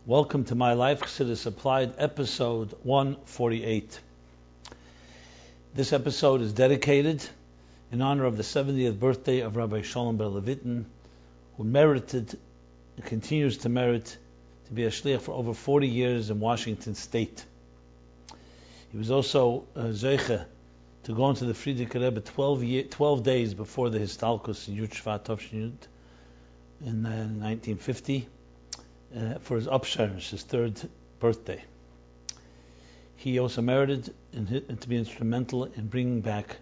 Welcome to MyLife, Chassidus Applied, episode 148. This episode is dedicated in honor of the 70th birthday of Rabbi Shalom Ber Levitin, who continues to merit to be a shliach for over 40 years in Washington State. He was also zeiche to go into the Frierdiker Rebbe 12 days before the Histalkus in Yud Shvat in 1950. For his upsharish, his third birthday. He also merited to be instrumental in bringing back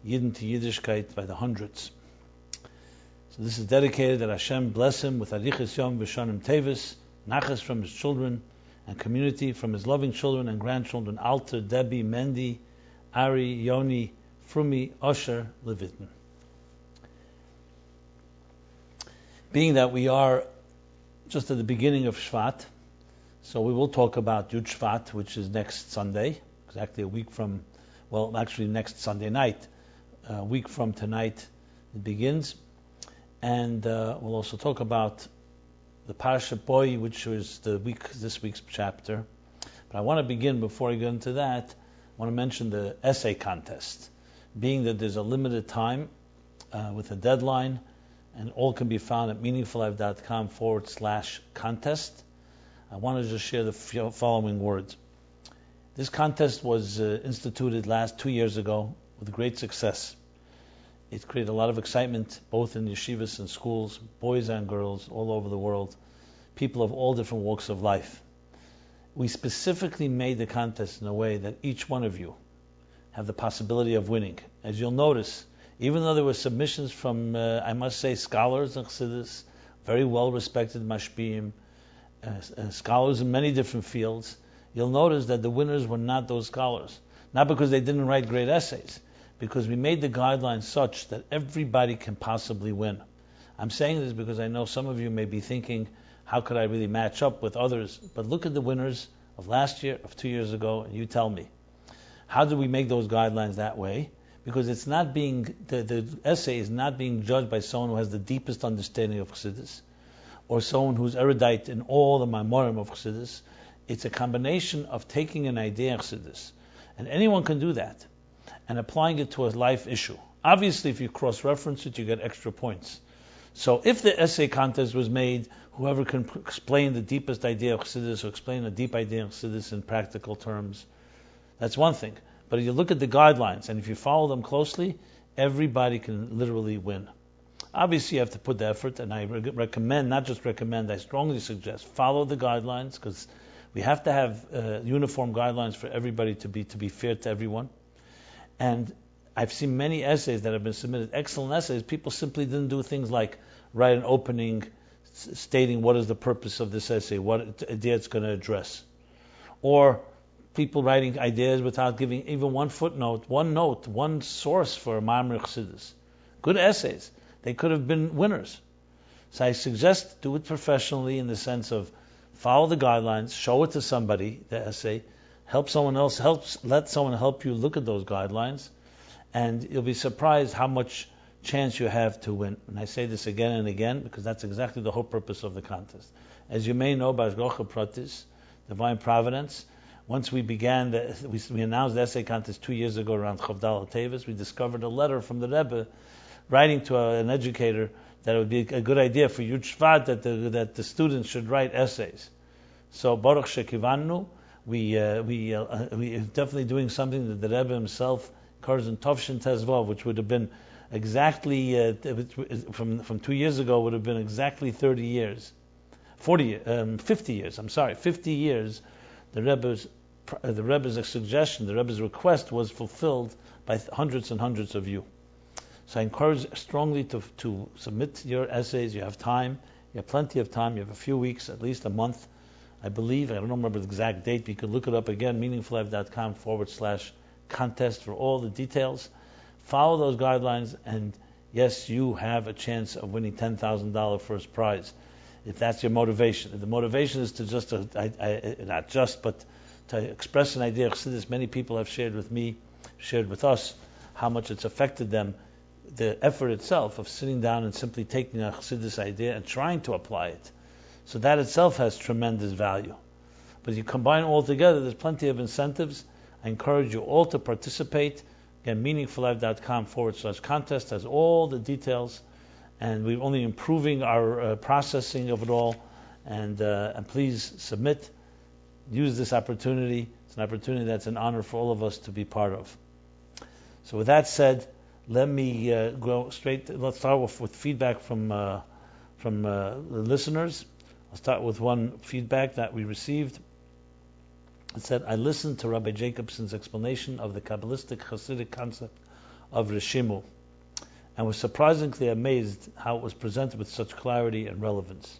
Yidden to Yiddishkeit by the hundreds. So this is dedicated that Hashem bless him with Arichas Yom V'Shanim Tevis, Nachas from his children and community, from his loving children and grandchildren, Alter, Debbie, Mendy, Ari, Yoni, Frumi, Osher, Levitin. Being that we are just at the beginning of Shvat, so we will talk about Yud Shvat, which is next Sunday, exactly a week from, next Sunday night, a week from tonight it begins, and we'll also talk about the Parshas Bo, which is this week's chapter. But I want to begin, before I get into that, I want to mention the essay contest, being that there's a limited time with a deadline, and all can be found at meaningfullife.com/contest. I want to just share the following words. This contest was instituted 2 years ago with great success. It created a lot of excitement, both in yeshivas and schools, boys and girls all over the world, people of all different walks of life. We specifically made the contest in a way that each one of you have the possibility of winning. As you'll notice, even though there were submissions from, I must say, scholars in Chassidus, very well-respected Mashpia, scholars in many different fields, you'll notice that the winners were not those scholars. Not because they didn't write great essays, because we made the guidelines such that everybody can possibly win. I'm saying this because I know some of you may be thinking, how could I really match up with others? But look at the winners of last year, of 2 years ago, and you tell me. How did we make those guidelines that way? Because it's not the essay is not being judged by someone who has the deepest understanding of Chassidus, or someone who's erudite in all the Maimorim of Chassidus. It's a combination of taking an idea of Chassidus, and anyone can do that, and applying it to a life issue. Obviously, if you cross-reference it, you get extra points. So if the essay contest was made, whoever can explain the deepest idea of Chassidus, or explain a deep idea of Chassidus in practical terms, that's one thing. But if you look at the guidelines, and if you follow them closely, everybody can literally win. Obviously, you have to put the effort, and I I strongly suggest, follow the guidelines, because we have to have uniform guidelines for everybody to be fair to everyone. And I've seen many essays that have been submitted, excellent essays. People simply didn't do things like write an opening stating what is the purpose of this essay, what idea it's going to address. Or people writing ideas without giving even one footnote, one source for a Ma'amar Chassidus. Good essays. They could have been winners. So I suggest do it professionally, in the sense of follow the guidelines, show it to somebody, the essay, let someone help you look at those guidelines, and you'll be surprised how much chance you have to win. And I say this again and again because that's exactly the whole purpose of the contest. As you may know, by Pratis, Divine Providence, once we began, we announced the essay contest 2 years ago around Chavdal Tevis. We discovered a letter from the Rebbe writing to an educator that it would be a good idea for Yud Shvat that the students should write essays. So Baruch Shekivannu, we definitely doing something that the Rebbe himself occurs in Tovshin Tezvav, which would have been exactly from 2 years ago would have been exactly 50 years. I'm sorry, 50 years. The Rebbe's suggestion, the Rebbe's request was fulfilled by hundreds and hundreds of you. So I encourage strongly to submit your essays. You have time. You have plenty of time. You have a few weeks, at least a month, I believe. I don't remember the exact date, but you could look it up again, meaningfullife.com/contest for all the details. Follow those guidelines, and yes, you have a chance of winning $10,000 first prize, if that's your motivation. If the motivation is to but to express an idea of Chassidus, many people have shared with us, how much it's affected them, the effort itself of sitting down and simply taking a Chassidus idea and trying to apply it. So that itself has tremendous value. But you combine all together, there's plenty of incentives. I encourage you all to participate. Again, meaningfullife.com/contest has all the details, and we're only improving our processing of it all. And please submit. Use this opportunity. It's an opportunity that's an honor for all of us to be part of. So with that said, let me go straight. Let's start with feedback from the listeners. I'll start with one feedback that we received. It said, I listened to Rabbi Jacobson's explanation of the Cabalistic Chassidic concept of Reshimu and was surprisingly amazed how it was presented with such clarity and relevance.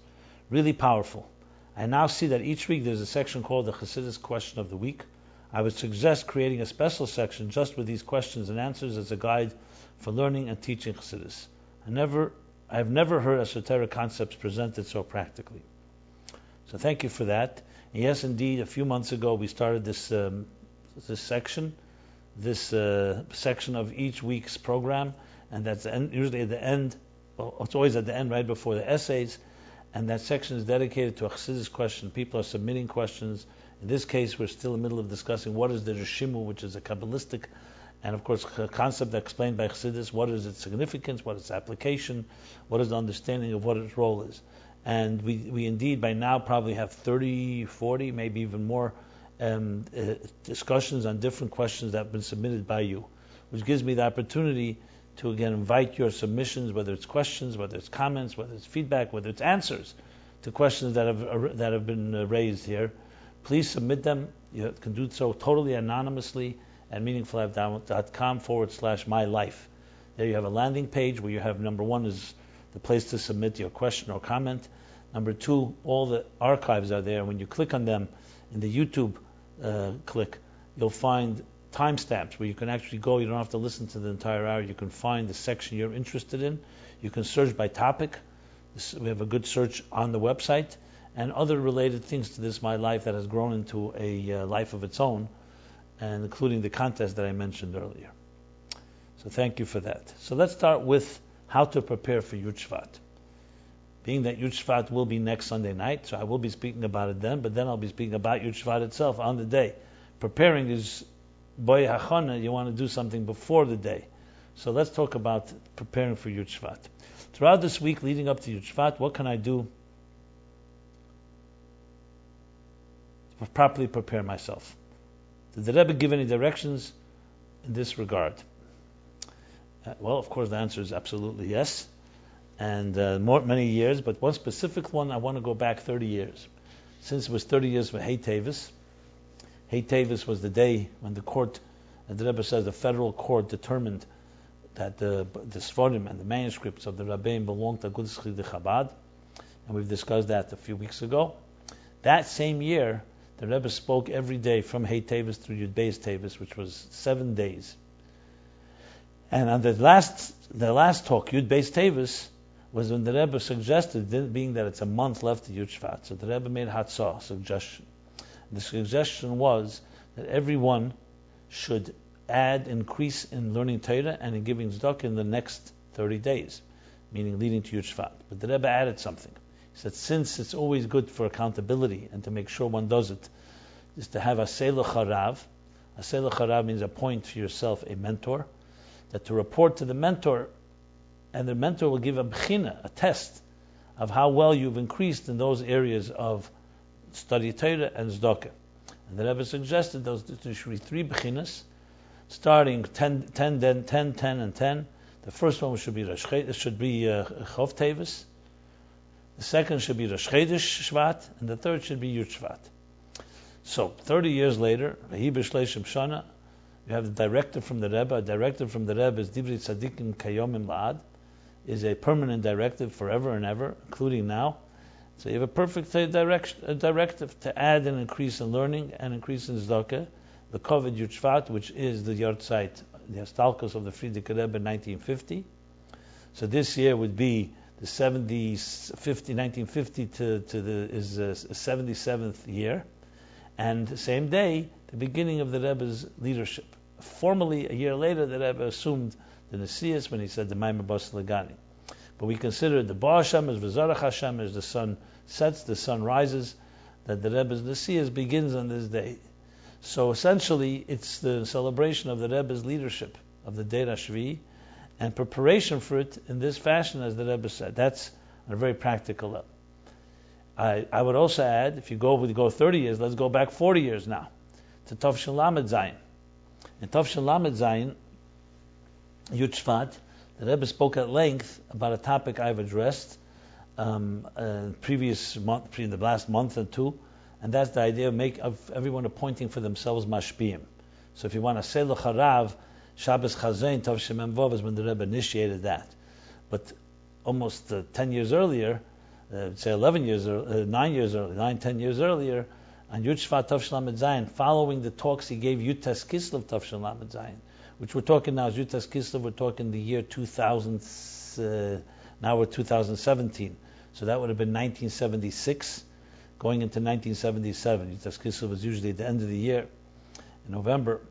Really powerful. I now see that each week there's a section called the Chassidus Question of the Week. I would suggest creating a special section just with these questions and answers as a guide for learning and teaching Chassidus. I have never heard esoteric concepts presented so practically. So thank you for that. And yes, indeed, a few months ago we started this section of each week's program, and that's usually at the end. Well, it's always at the end, right before the essays, and that section is dedicated to a Chassidus question. People are submitting questions. In this case, we're still in the middle of discussing what is the Reshimu, which is a Cabalistic, and of course, a concept explained by Chassidus. What is its significance? What is its application? What is the understanding of what its role is? And we indeed by now probably have 30, 40, maybe even more discussions on different questions that have been submitted by you, which gives me the opportunity to again invite your submissions, whether it's questions, whether it's comments, whether it's feedback, whether it's answers to questions that have been raised here. Please submit them. You can do so totally anonymously at meaningfullife.com/MyLife. There you have a landing page where you have number one is the place to submit your question or comment. Number two, all the archives are there. When you click on them in the YouTube click, you'll find timestamps where you can actually go. You don't have to listen to the entire hour. You can find the section you're interested in. You can search by topic. We have a good search on the website, and other related things to this MyLife that has grown into a life of its own, and including the contest that I mentioned earlier. So thank you for that. So let's start with how to prepare for Yud Shvat. Being that Yud Shvat will be next Sunday night, so I will be speaking about it then, but then I'll be speaking about Yud Shvat itself on the day. Preparing is boy hachana, you want to do something before the day. So let's talk about preparing for Yud Shvat. Throughout this week leading up to Yud Shvat, what can I do to properly prepare myself? Did the Rebbe give any directions in this regard? Well, of course, the answer is absolutely yes, and many years. But one specific one, I want to go back 30 years, since it was 30 years for Hey Tevis. Hey Tevis was the day when the court, and the Rebbe says the federal court determined that the Sforim and the manuscripts of the Rabbeim belonged to Cabalistic Chabad, and we've discussed that a few weeks ago. That same year, the Rebbe spoke every day from Hey Tevis through Yud Tevis, which was 7 days. And on the last talk, Yud Tevis, was when the Rebbe suggested, being that it's a month left to Yud Shvat, so the Rebbe made Hatzah, suggestion. The suggestion was that everyone should increase in learning Torah and in giving tzedakah in the next 30 days, meaning leading to Yud Shvat. But the Rebbe added something. He said, since it's always good for accountability and to make sure one does it, is to have a Seilach Harav. A Seilach Harav means appoint for yourself a mentor, that to report to the mentor, and the mentor will give a bechina, a test, of how well you've increased in those areas of study Torah and tzedakah. And the Rebbe suggested those there should be 3 bechinas, starting 10, then 10, 10, and 10. The first one should be Chov Tevis. The second should be Rosh Chodesh Shvat, and the third should be Yud Shvat. So 30 years later, Vahi B'Shleishim Shana, you have the directive from the Rebbe. A directive from the Rebbe is Divrei Tzadikim Kayomim La'ad, is a permanent directive forever and ever, including now. So you have a perfect directive to add an increase in learning and increase in tzedakah. The Kovid Yud Shvat, which is the Yortzeit, the Hastalkos of the Frierdiker Rebbe in 1950. So this year would be the 1950 to the 77th year, and the same day, the beginning of the Rebbe's leadership. Formally, a year later, the Rebbe assumed the Nesias when he said the Maimer Bas Legani. But we consider the Ba Hashem as V'Zarach Hashem as the son sets, the sun rises, that the Rebbe's Nesias begins on this day. So essentially, it's the celebration of the Rebbe's leadership of the Deir HaShvi and preparation for it in this fashion, as the Rebbe said. That's on a very practical level. I would also add, if you go 30 years, let's go back 40 years now, to Tov Lamed Zayin. In Tov Lamed Zayin, Yud Shvat, the Rebbe spoke at length about a topic I've addressed previous month, in the last month or two, and that's the idea of everyone appointing for themselves Mashpiim. So if you want to say L'charav, Shabbos Chazain, Tov Shemem Vov is when the Rebbe initiated that. But almost 10 years earlier, say 10 years earlier, on Yud Shvat Tov Lamed Zayin, following the talks he gave Yud Kislev Tov Lamed Zayin, which we're talking now is Yud Kislev, we're talking the year 2000, now we're 2017. So that would have been 1976, going into 1977. Yud Kislev was usually at the end of the year, in November.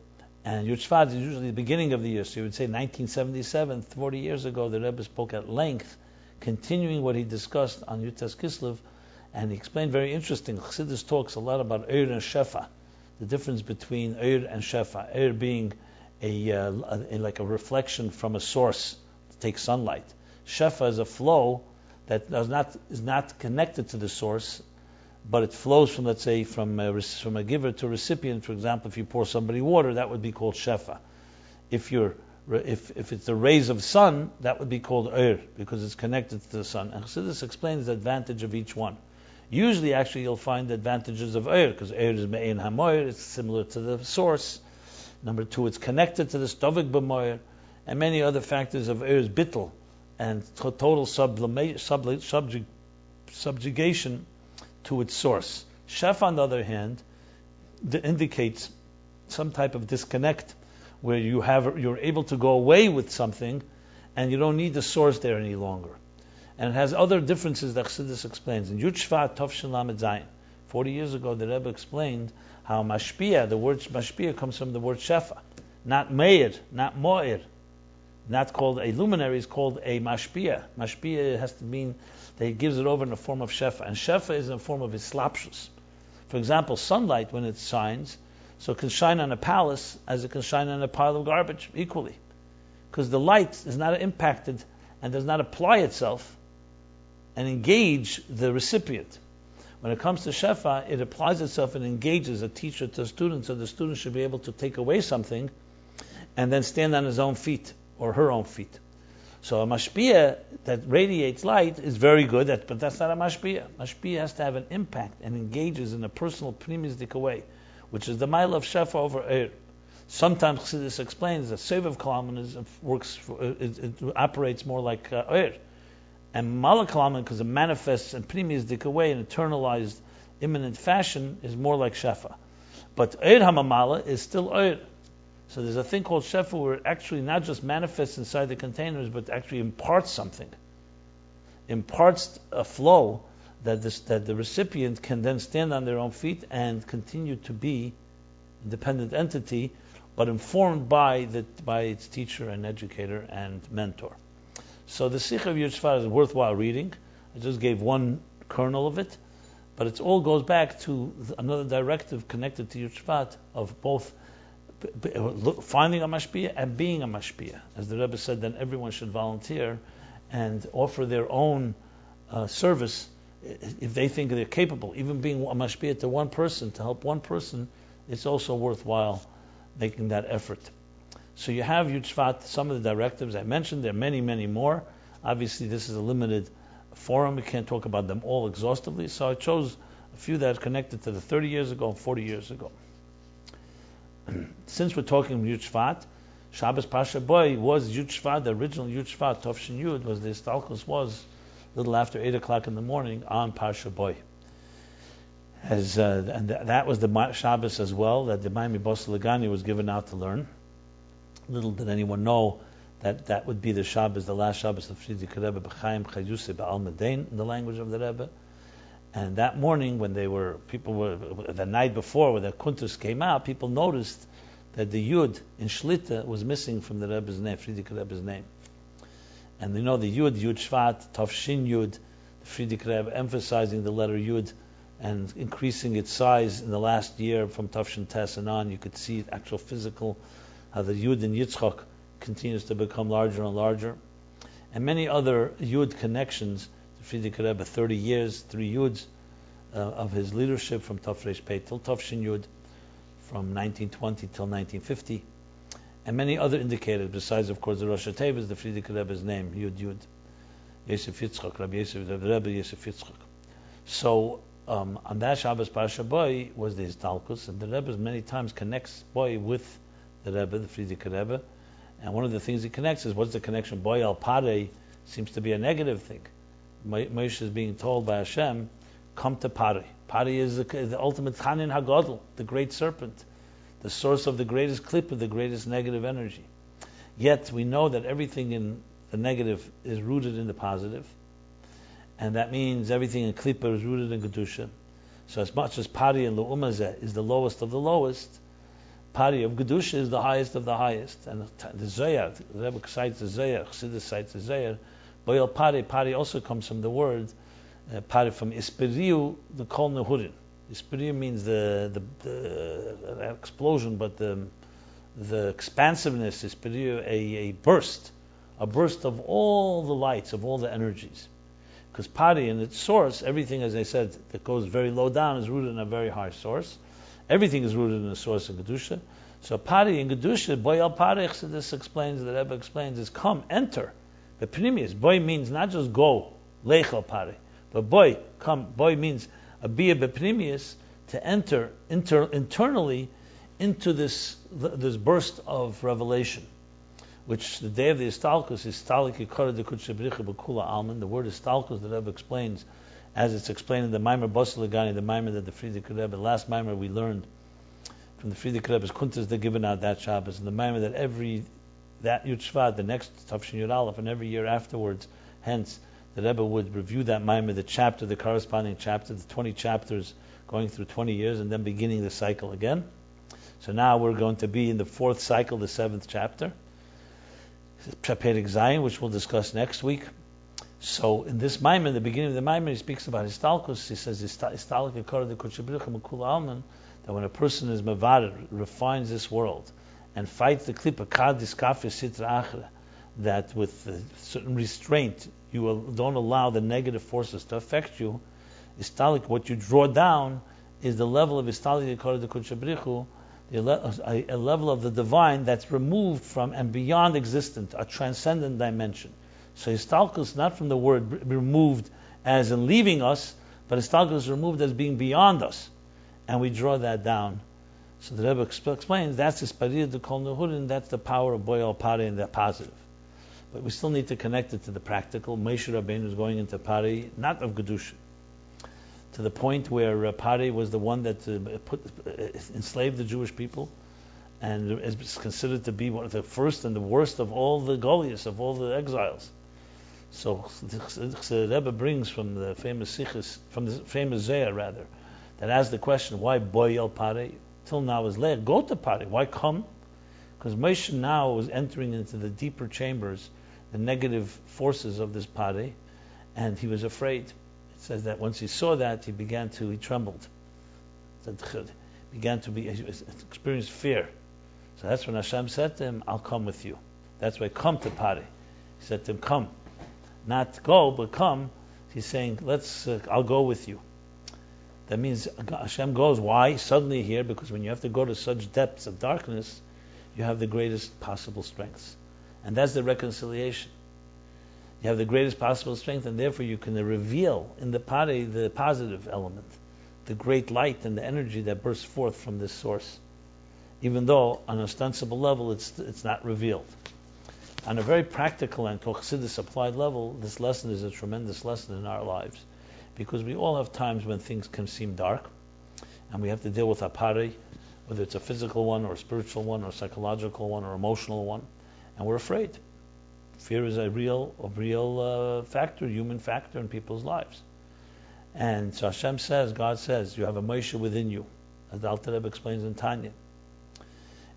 And Yud Shvat is usually the beginning of the year. So you would say 1977, 40 years ago, the Rebbe spoke at length, continuing what he discussed on Yud Kislev, and he explained very interesting. Chassidus talks a lot about Eir and Shefa, the difference between Eir and Shefa. Eir being like a reflection from a source to take sunlight. Shefa is a flow that is not connected to the source, but it flows from, let's say, from a giver to a recipient. For example, if you pour somebody water, that would be called Shefa. If it's the rays of sun, that would be called Eir, because it's connected to the sun. And Chassidus explains the advantage of each one. Usually, actually, you'll find the advantages of Eir, because Eir is Me'ein HaMoir, it's similar to the source. Number two, it's connected to the Stovik B'Moir, and many other factors of Eir's Bittel, and total subjugation to its source. Shefa, on the other hand, indicates some type of disconnect, where you're able to go away with something, and you don't need the source there any longer. And it has other differences that Chassidus explains. In Yud Shvat, Tov Lamed Zayin, 40 years ago, the Rebbe explained how Mashpia, the word Mashpia comes from the word Shefa, not Meir, not Moir, not called a luminary, is called a Mashpia. Mashpia has to mean that he gives it over in the form of Shefa, and Shefa is in the form of Islapshus. For example, sunlight, when it shines, so it can shine on a palace as it can shine on a pile of garbage equally, because the light is not impacted and does not apply itself and engage the recipient. When it comes to Shefa, it applies itself and engages a teacher to a student, so the student should be able to take away something and then stand on his own feet or her own feet. So a Mashpia that radiates light is very good, but that's not a Mashpia. Mashpia has to have an impact and engages in a personal, primistic way, which is the mile of Shefa over Eir. Sometimes Chassidus explains that Sevav Kalaman it operates more like Eir. And Malakalaman, because it manifests in primistic way, in internalized, imminent fashion, is more like Shefa. But Eir Hamamala is still Eir. So there's a thing called Shefa where it actually not just manifests inside the containers, but actually imparts something. Imparts a flow that the recipient can then stand on their own feet and continue to be an independent entity, but informed by its teacher and educator and mentor. So the Sikh of Yud Shvat is worthwhile reading. I just gave one kernel of it, but it all goes back to another directive connected to Yud Shvat of both finding a Mashpia and being a Mashpia. As the Rebbe said, then everyone should volunteer and offer their own service if they think they're capable. Even being a Mashpia to one person, to help one person, it's also worthwhile making that effort. So you have Yud Shvat, some of the directives I mentioned. There are many, many more. Obviously, this is a limited forum. We can't talk about them all exhaustively. So I chose a few that are connected to the 30 years ago and 40 years ago. Since we're talking Yud Shvat, Shabbos Parshas Bo was Yud Shvat, the original Yud Shvat, Tov Shin Yud, was the Istalkus was a little after 8 o'clock in the morning on Parshas Bo. And that was the Shabbos as well, that the Maimi Bos Lagani was given out to learn. Little did anyone know that would be the Shabbos, the last Shabbos of Frierdiker Rebbe, B'chaim Chayuse Ba'al Medain, in the language of the Rebbe. And that morning, when the night before, when the Kuntus came out, people noticed that the Yud in Shlita was missing from the Rebbe's name, Frierdiker Rebbe's name. And the Yud Shvat, Tov Shin Yud, the Frierdiker Rebbe emphasizing the letter Yud and increasing its size in the last year from Tafshin Tes and on. You could see actual physical, how the Yud in Yitzchak continues to become larger and larger. And many other Yud connections. The Frierdiker Rebbe, 30 years, 3 Yuds of his leadership from Tafresh Pei till Tafshin Yud, from 1920 till 1950. And many other indicators, besides, of course, the Rosh Hashanah, the Frierdiker Rebbe's name, Yud, Yosef Yitzchak, Rabbi Yosef, Rebbe Yosef Yitzchak. So, on that Shabbos Parshas Bo was the Histalkus, and the Rebbe many times connects Bo with the Rebbe, the Frierdiker Rebbe. And one of the things he connects is, what's the connection? Bo al Pare seems to be a negative thing. Moshe is being told by Hashem, come to Pare. Pare is the ultimate Chanin HaGadol, the great serpent, the source of the greatest clip of the greatest negative energy. Yet we know that everything in the negative is rooted in the positive, and that means everything in Klippa is rooted in Kedusha. So as much as Pari and Lu'umazeh is the lowest of the lowest, Pari of Kedusha is the highest of the highest. And the Zohar, the Rebbe cites the Zohar, Chassidus cites the Zohar, Boyal Pari, Pari also comes from the word, Pari from Ispiriu, the Kol Nehurin. Ispiriu means the explosion, but the expansiveness, Ispiriu, a burst of all the lights, of all the energies. Because Pari, in its source, everything, as I said, that goes very low down is rooted in a very high source. Everything is rooted in a source of Kedusha. So Pari in Kedusha, Boy al Pari, this explains, the Rebbe explains, is come, enter. But Pnimius, Boy means not just go, Lech al Pari, but Boy, come. Boy means a bia bepnimius, to enter internally into this burst of revelation, which the day of the Istalkus is Stalik Yikara de Kutshabricha Bakula Alman. The word Istalkus, the Rebbe explains, as it's explained in the Maimer Boseligani, the Maimer that the Frierdiker Rebbe, last Maimer we learned from the Frierdiker Rebbe's Kuntas, they're given out that Shabbos, and the Maimer that Yud Shvat, the next Tafshin Yud Aleph, and every year afterwards, hence, the Rebbe would review that Maimer, the chapter, the corresponding chapter, the 20 chapters going through 20 years, and then beginning the cycle again. So now we're going to be in the 4th cycle, the 7th chapter, Perek Zayin, which we'll discuss next week. So in this Maimer, in the beginning of the Maimer, he speaks about Histalkus. He says, that when a person is Mavarer, refines this world, and fights the Klippa, that with a certain restraint, you don't allow the negative forces to affect you. Istalik, what you draw down, is the level of Istalik Yikara de Kutshabrichu, a level of the divine that's removed from and beyond existent, a transcendent dimension. So Histalkus is not from the word removed as in leaving us, but Histalkus is removed as being beyond us. And we draw that down. So the Rebbe explains that's Ispariyah de Kol Nehurin, that's the power of Boy al Pari and the positive. But we still need to connect it to the practical. Moshe Rabbeinu is going into Pari, not of Gedusha, to the point where Pari was the one that enslaved the Jewish people, and is considered to be one of the first and the worst of all the Goliaths, of all the exiles. So the Rebbe brings from the famous Sikhs, from the famous Zohar rather, that asks the question, why Boy el Pari? Till now is Leah, go to Pari. Why come? Because Moshe now was entering into the deeper chambers, the negative forces of this Pari, and he was afraid. It says that once he saw that, he trembled. He experienced fear. So that's when Hashem said to him, I'll come with you. That's why come to Pari. He said to him, come. Not go, but come. He's saying, I'll go with you. That means Hashem goes. Why? Suddenly here, because when you have to go to such depths of darkness, you have the greatest possible strengths. And that's the reconciliation. You have the greatest possible strength, and therefore you can reveal in the Pari the positive element, the great light and the energy that bursts forth from this source. Even though on an ostensible level it's not revealed. On a very practical and Chassidus Applied level, this lesson is a tremendous lesson in our lives. Because we all have times when things can seem dark, and we have to deal with a Pari, whether it's a physical one or a spiritual one or a psychological one or emotional one, and we're afraid. Fear is a real factor, human factor in people's lives. And so Hashem says, God says, you have a Moshe within you, as the Alter Rebbe explains in Tanya.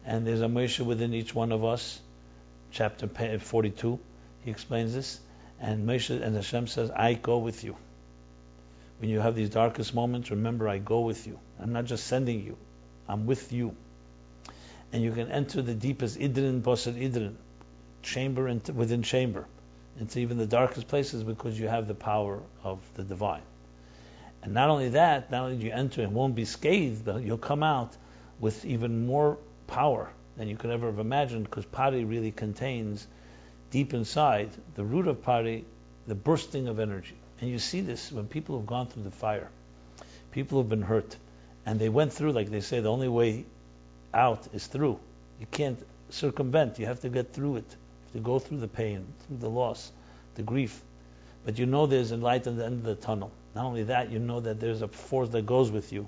And there's a Moshe within each one of us, chapter 42, he explains this, and Hashem says, I go with you. When you have these darkest moments, remember, I go with you. I'm not just sending you, I'm with you. And you can enter the deepest idrin, bosed idrin, chamber within chamber, into even the darkest places, because you have the power of the divine. And not only that, not only do you enter and won't be scathed, but you'll come out with even more power than you could ever have imagined, because Pari really contains deep inside, the root of Pari, the bursting of energy. And you see this when people have gone through the fire. People have been hurt. And they went through, like they say, the only way out is through. You can't circumvent. You have to get through it. You have to go through the pain, through the loss, the grief. But you know there's a light at the end of the tunnel. Not only that, you know that there's a force that goes with you.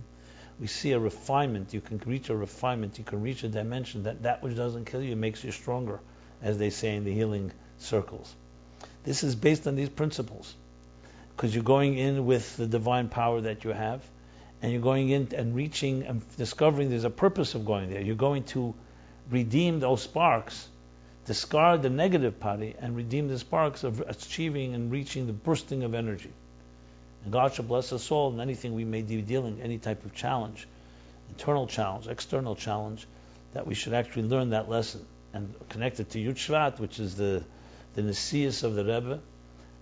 We see a refinement. You can reach a refinement. You can reach a dimension that which doesn't kill you makes you stronger, as they say in the healing circles. This is based on these principles, because you're going in with the divine power that you have, and you're going in and reaching and discovering there's a purpose of going there. You're going to redeem those sparks, discard the negative Pari, and redeem the sparks of achieving and reaching the bursting of energy. And God shall bless us all in anything we may be dealing, any type of challenge, internal challenge, external challenge, that we should actually learn that lesson and connect it to Yud Shvat, which is the Nesius of the Rebbe,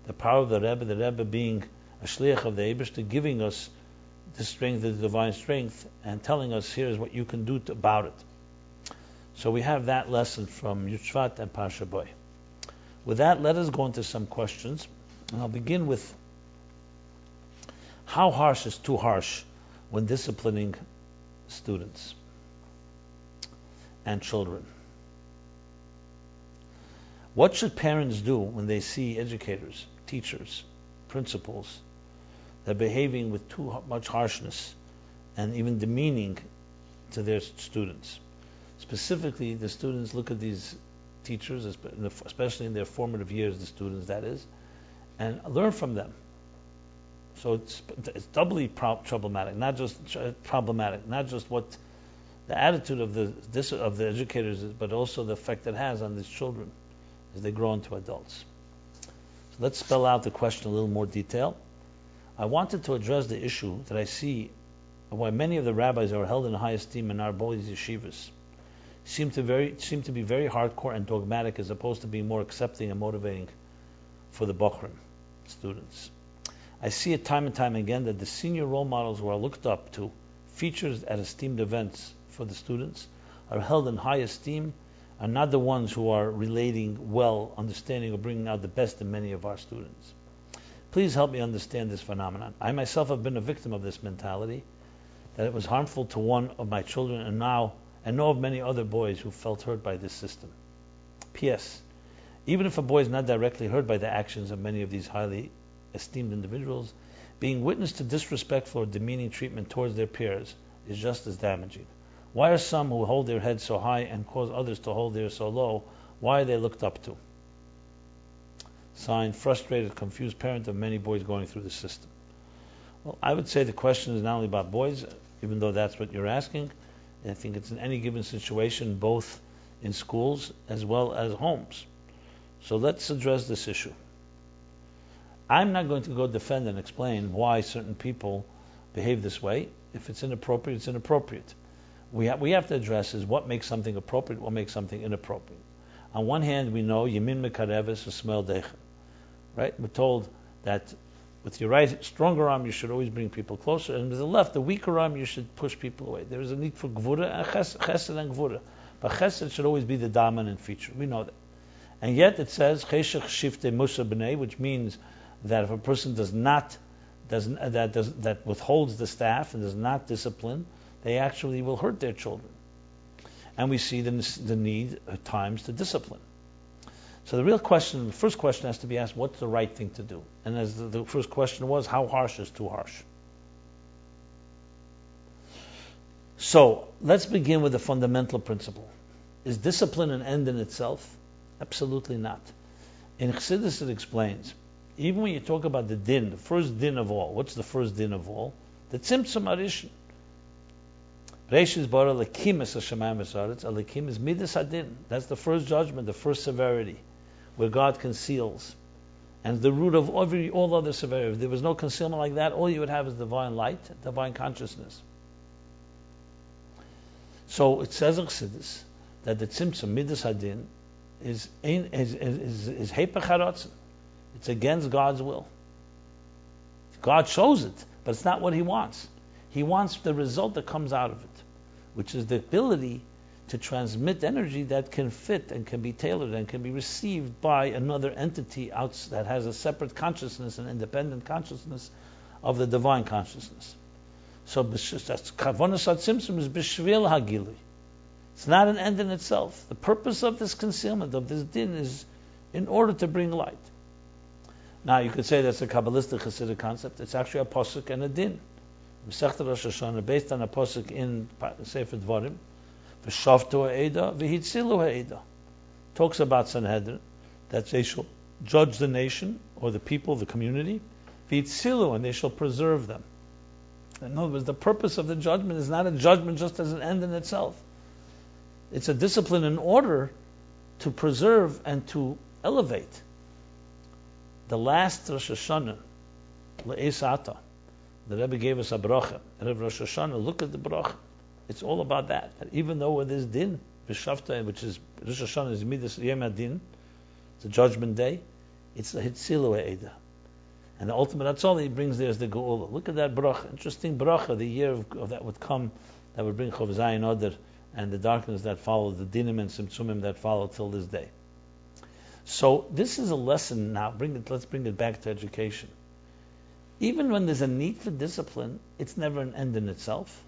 the power of the Rebbe being a shliach of the Eibishter, giving us the strength, the divine strength, and telling us here's what you can do about it. So we have that lesson from Yud Shvat and Parshas Bo. With that, let us go into some questions. And I'll begin with, how harsh is too harsh when disciplining students and children? What should parents do when they see educators, teachers, principals that are behaving with too much harshness and even demeaning to their students? Specifically, the students look at these teachers, especially in their formative years, the students that is, and learn from them. So it's doubly problematic, not just what the attitude of the educators is, but also the effect it has on these children as they grow into adults. So let's spell out the question in a little more detail. I wanted to address the issue that I see of why many of the rabbis are held in high esteem in our boys' yeshivas seem to be very hardcore and dogmatic, as opposed to being more accepting and motivating for the Bochrim students. I see it time and time again that the senior role models who are looked up to, features at esteemed events for the students, are held in high esteem, are not the ones who are relating well, understanding, or bringing out the best in many of our students. Please help me understand this phenomenon. I myself have been a victim of this mentality, that it was harmful to one of my children, and know of many other boys who felt hurt by this system. P.S. Even if a boy is not directly hurt by the actions of many of these highly esteemed individuals, being witness to disrespectful or demeaning treatment towards their peers is just as damaging. Why are some who hold their heads so high and cause others to hold theirs so low, why are they looked up to? Signed, frustrated, confused parent of many boys going through the system. Well, I would say the question is not only about boys, even though that's what you're asking. I think it's in any given situation, both in schools as well as homes. So let's address this issue. I'm not going to go defend and explain why certain people behave this way. If it's inappropriate, it's inappropriate. We have to address is what makes something appropriate, what makes something inappropriate. On one hand, we know Yamin Mekareves Usmel Dechen. Right? We're told that with your right, stronger arm, you should always bring people closer, and with the left, the weaker arm, you should push people away. There is a need for gvura and chesed and gvura. But chesed should always be the dominant feature. We know that. And yet it says, cheshech shifte musa b'nei, which means that if a person that withholds the staff and does not discipline, they actually will hurt their children. And we see the need at times to discipline. So the first question has to be asked, what's the right thing to do? And as the first question was, how harsh is too harsh? So let's begin with the fundamental principle. Is discipline an end in itself? Absolutely not. In Chassidus it explains, even when you talk about the din, the first din of all, what's the first din of all? The tzimtzum arishin. Reish is bara lekim es hashamayim v'saretz, alekim is midas adin. That's the first judgment, the first severity, where God conceals and the root of all other severity. If there was no concealment like that, all you would have is divine light, divine consciousness. So it says in Chassidus that the tzimtzum midas hadin is heipach haratzon. It's against God's will. God shows it, but it's not what He wants. He wants the result that comes out of it, which is the ability to transmit energy that can fit and can be tailored and can be received by another entity that has a separate consciousness, an independent consciousness of the divine consciousness. So kavonas hatzimtzum is b'shvil hagilui. It's not an end in itself. The purpose of this concealment, of this din, is in order to bring light. Now you could say that's a Cabalistic Chassidic concept. It's actually a posuk and a din. Masechta Rosh Hashanah, based on a posuk in Sefer Dvarim, v'shavtu ha'eda v'hitzilu ha'eda, talks about Sanhedrin, that they shall judge the nation or the people, the community, v'hitzilu, and they shall preserve them. In other words, the purpose of the judgment is not a judgment just as an end in itself. It's a discipline in order to preserve and to elevate. The last Rosh Hashanah, Le'es Ata, the Rebbe gave us a bracha. Rebbe Rosh Hashanah, look at the bracha. It's all about that. That even though with this din, B'Shavta, which is Rosh Hashanah is Midas Yom Adin, it's a judgment day, it's the Hitzilu Ha'eda. And the ultimate, that's all he brings there is the Geula. Look at that bracha. Interesting bracha, the year of that would come, that would bring Chov Zayin Oder, and the darkness that followed, the dinim and simtsumim that follow till this day. So this is a lesson now. Let's bring it back to education. Even when there's a need for discipline, it's never an end in itself.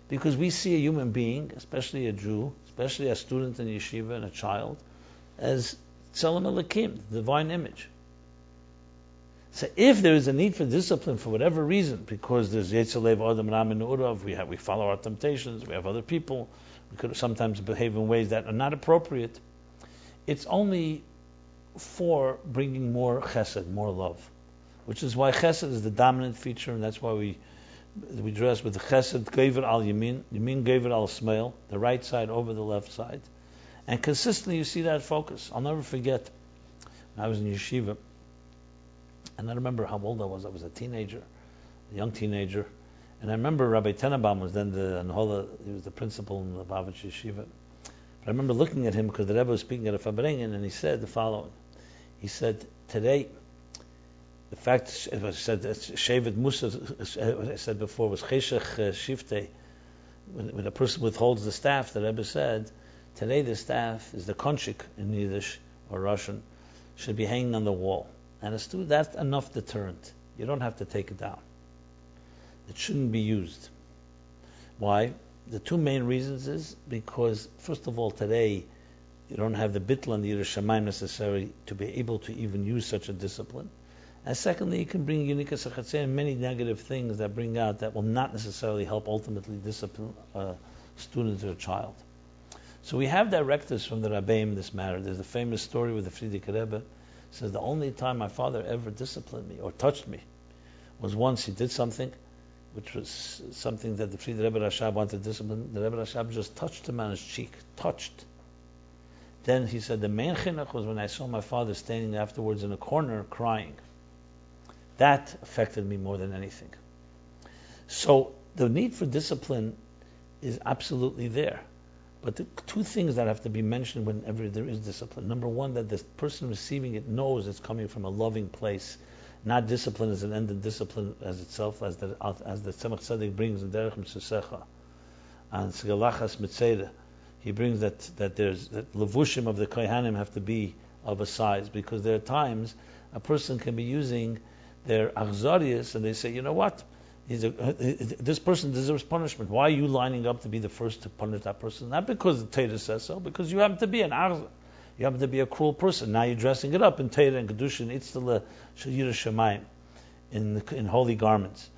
Because we see a human being, especially a Jew, especially a student in yeshiva and a child, as Tzelem Elokim, the divine image. So if there is a need for discipline for whatever reason, because there's Yetzer Lev Adam Ramin Urav, we follow our temptations, we have other people, we could sometimes behave in ways that are not appropriate, it's only for bringing more chesed, more love. Which is why chesed is the dominant feature, and that's why we dress with the chesed gever al yamin, yamin gever al smail, the right side over the left side. And consistently you see that focus. I'll never forget, when I was in yeshiva, and I remember how old I was a teenager, a young teenager, and I remember Rabbi Tenenbaum was then he was the principal in the Lubavitch Yeshiva. But I remember looking at him because the Rebbe was speaking at a Fabringen, and he said the following. He said, today, the fact, it was said that Shevet Musa, I said before, was Cheshech Shiftei, when a person withholds the staff, the Rebbe said, today the staff is the konchik in Yiddish or Russian, should be hanging on the wall. And that's enough deterrent. You don't have to take it down. It shouldn't be used. Why? The two main reasons is because, first of all, today you don't have the bittul and the Yiras Shamayim necessary to be able to even use such a discipline. And secondly, you can bring unikas achatzeh and many negative things that bring out that will not necessarily help ultimately discipline a student or a child. So we have directives from the Rabbeim in this matter. There's a famous story with the Frierdiker Rebbe. Says the only time my father ever disciplined me or touched me was once he did something, which was something that the Frierdiker Rebbe Rashab wanted to discipline. The Rebbe Rashab just touched him on his cheek, touched. Then he said the main chinuch was when I saw my father standing afterwards in a corner crying. That affected me more than anything. So the need for discipline is absolutely there. But the two things that have to be mentioned whenever there is discipline. Number one, that the person receiving it knows it's coming from a loving place. Not discipline as an end in discipline as itself, as the Tzemach Tzedek brings in Derech Mitzvah and Segalachas Mitzeda. He brings that there's that levushim of the kohanim have to be of a size, because there are times a person can be using their achzarius and they say, you know what? This person deserves punishment. Why are you lining up to be the first to punish that person? Not because the Torah says so, because you happen to be an arza. You happen to be a cruel person. Now you're dressing it up in Torah and Kedusha and Itztala Yiras Shamayim in holy garments.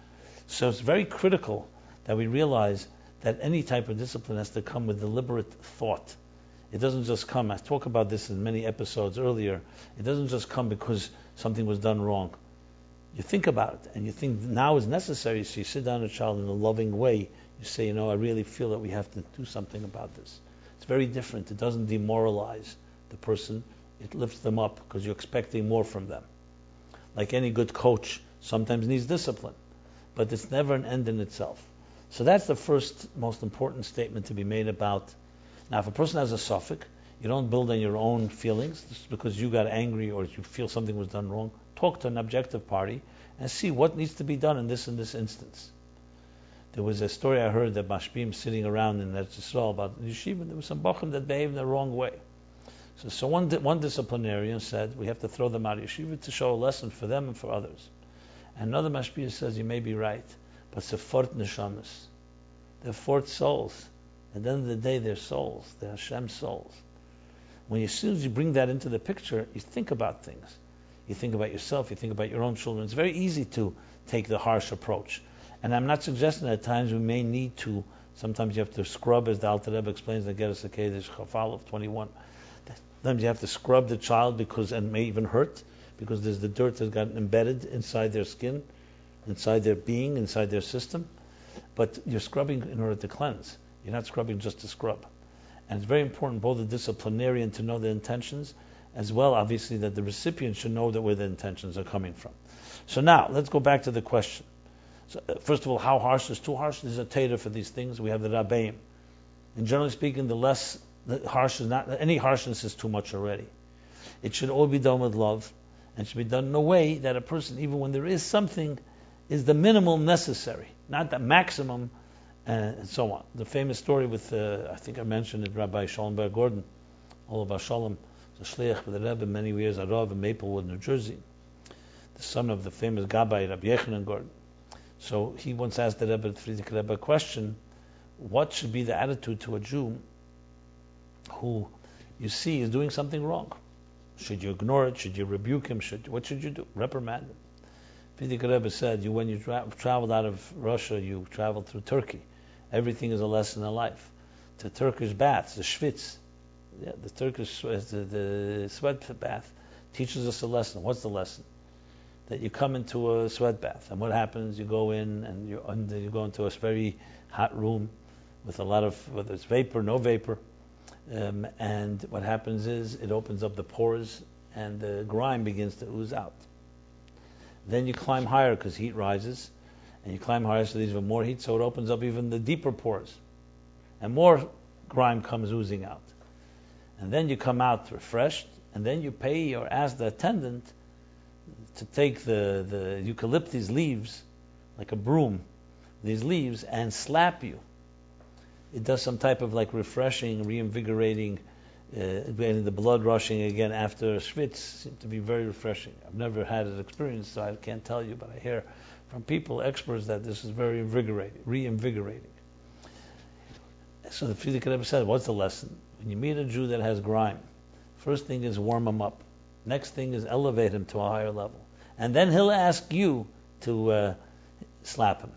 So it's very critical that we realize that any type of discipline has to come with deliberate thought. It doesn't just come, I talked about this in many episodes earlier, it doesn't just come because something was done wrong. You think about it, and you think now is necessary, so you sit down with a child in a loving way, you say, I really feel that we have to do something about this. It's very different. It doesn't demoralize the person, it lifts them up, because you're expecting more from them. like any good coach, sometimes needs discipline. But it's never an end in itself. So that's the first most important statement to be made about. Now, if a person has a suffix, you don't build on your own feelings just because you got angry or you feel something was done wrong. Talk to an objective party and see what needs to be done in this instance. There was a story I heard that Mashpia sitting around in Eretz Yisrael about yeshiva. There was some bachim that behaved in the wrong way. So one disciplinarian said we have to throw them out of yeshiva to show a lesson for them and for others. And another Mashpia says you may be right, but it's a fort neshamas. They're fort souls. At the end of the day, they're souls. They're Hashem's souls. As soon as you bring that into the picture, you think about things. You think about yourself. You think about your own children. It's very easy to take the harsh approach. And I'm not suggesting that at times we may need to. Sometimes you have to scrub, as the Alter Rebbe explains in the Cabalistic Chafal of 21. Sometimes you have to scrub the child and may even hurt, because there's the dirt that's gotten embedded inside their skin, inside their being, inside their system. But you're scrubbing in order to cleanse. You're not scrubbing just to scrub. And it's very important, both the disciplinarian to know the intentions, as well, obviously, that the recipient should know where the intentions are coming from. So now, let's go back to the question. So, first of all, how harsh is too harsh? There's a tater for these things. We have the Rabbeim. And generally speaking, the harsh is not, any harshness is too much already. It should all be done with love, and should be done in a way that a person, even when there is something, is the minimum necessary, not the maximum, and so on. The famous story with, I think I mentioned it, Rabbi Shalom Bar Gordon, Olav Shalom, the shliach with the Rebbe many years, Arav in Maplewood, New Jersey, the son of the famous Gabbai, Rabbi Yechanan Gordon. So he once asked the Rebbe, the Frierdiker Rebbe, a question: what should be the attitude to a Jew who you see is doing something wrong? Should you ignore it? Should you rebuke him? What should you do? Reprimand him. Frierdiker Rebbe said, when you traveled out of Russia, you traveled through Turkey. Everything is a lesson in life. The Turkish baths, the schwitz, the Turkish the sweat bath teaches us a lesson. What's the lesson? That you come into a sweat bath, and what happens? You go in, and you go into a very hot room with a lot of, whether it's vapor, no vapor, and what happens is it opens up the pores, and the grime begins to ooze out. Then you climb higher because heat rises, and you climb higher, so there's even more heat, so it opens up even the deeper pores, and more grime comes oozing out. And then you come out refreshed, and then you pay or ask the attendant to take the eucalyptus leaves, like a broom, these leaves, and slap you. It does some type of like refreshing, reinvigorating, getting the blood rushing again after a schwitz. Seems to be very refreshing. I've never had an experience, so I can't tell you, but I hear from people, experts, that this is very reinvigorating. So the Frierdiker Rebbe said, what's the lesson? When you meet a Jew that has grime, first thing is warm him up. Next thing is elevate him to a higher level. And then he'll ask you to slap him.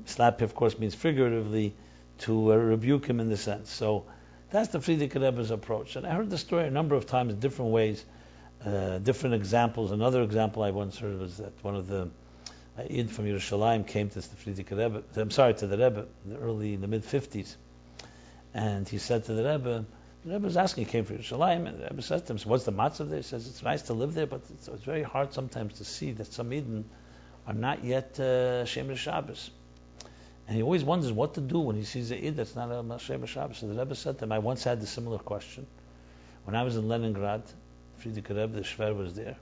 Slap, of course, means figuratively to rebuke him in the sense. So that's the Frierdiker Rebbe's approach. And I heard the story a number of times in different ways, different examples. Another example I once heard was that one of the Yid from Yerushalayim came to the Frierdiker Rebbe, to the Rebbe in the mid-50s. And he said to the Rebbe was asking, he came from Yerushalayim, and the Rebbe said to him, so what's the matzah there? He says, it's nice to live there, but it's very hard sometimes to see that some Eden are not yet Shemer Shabbos. And he always wonders what to do when he sees a Id that's not a Shemer Shabbos. So the Rebbe said to him, I once had the similar question. When I was in Leningrad, Frierdiker Rebbe, the Shver, was there.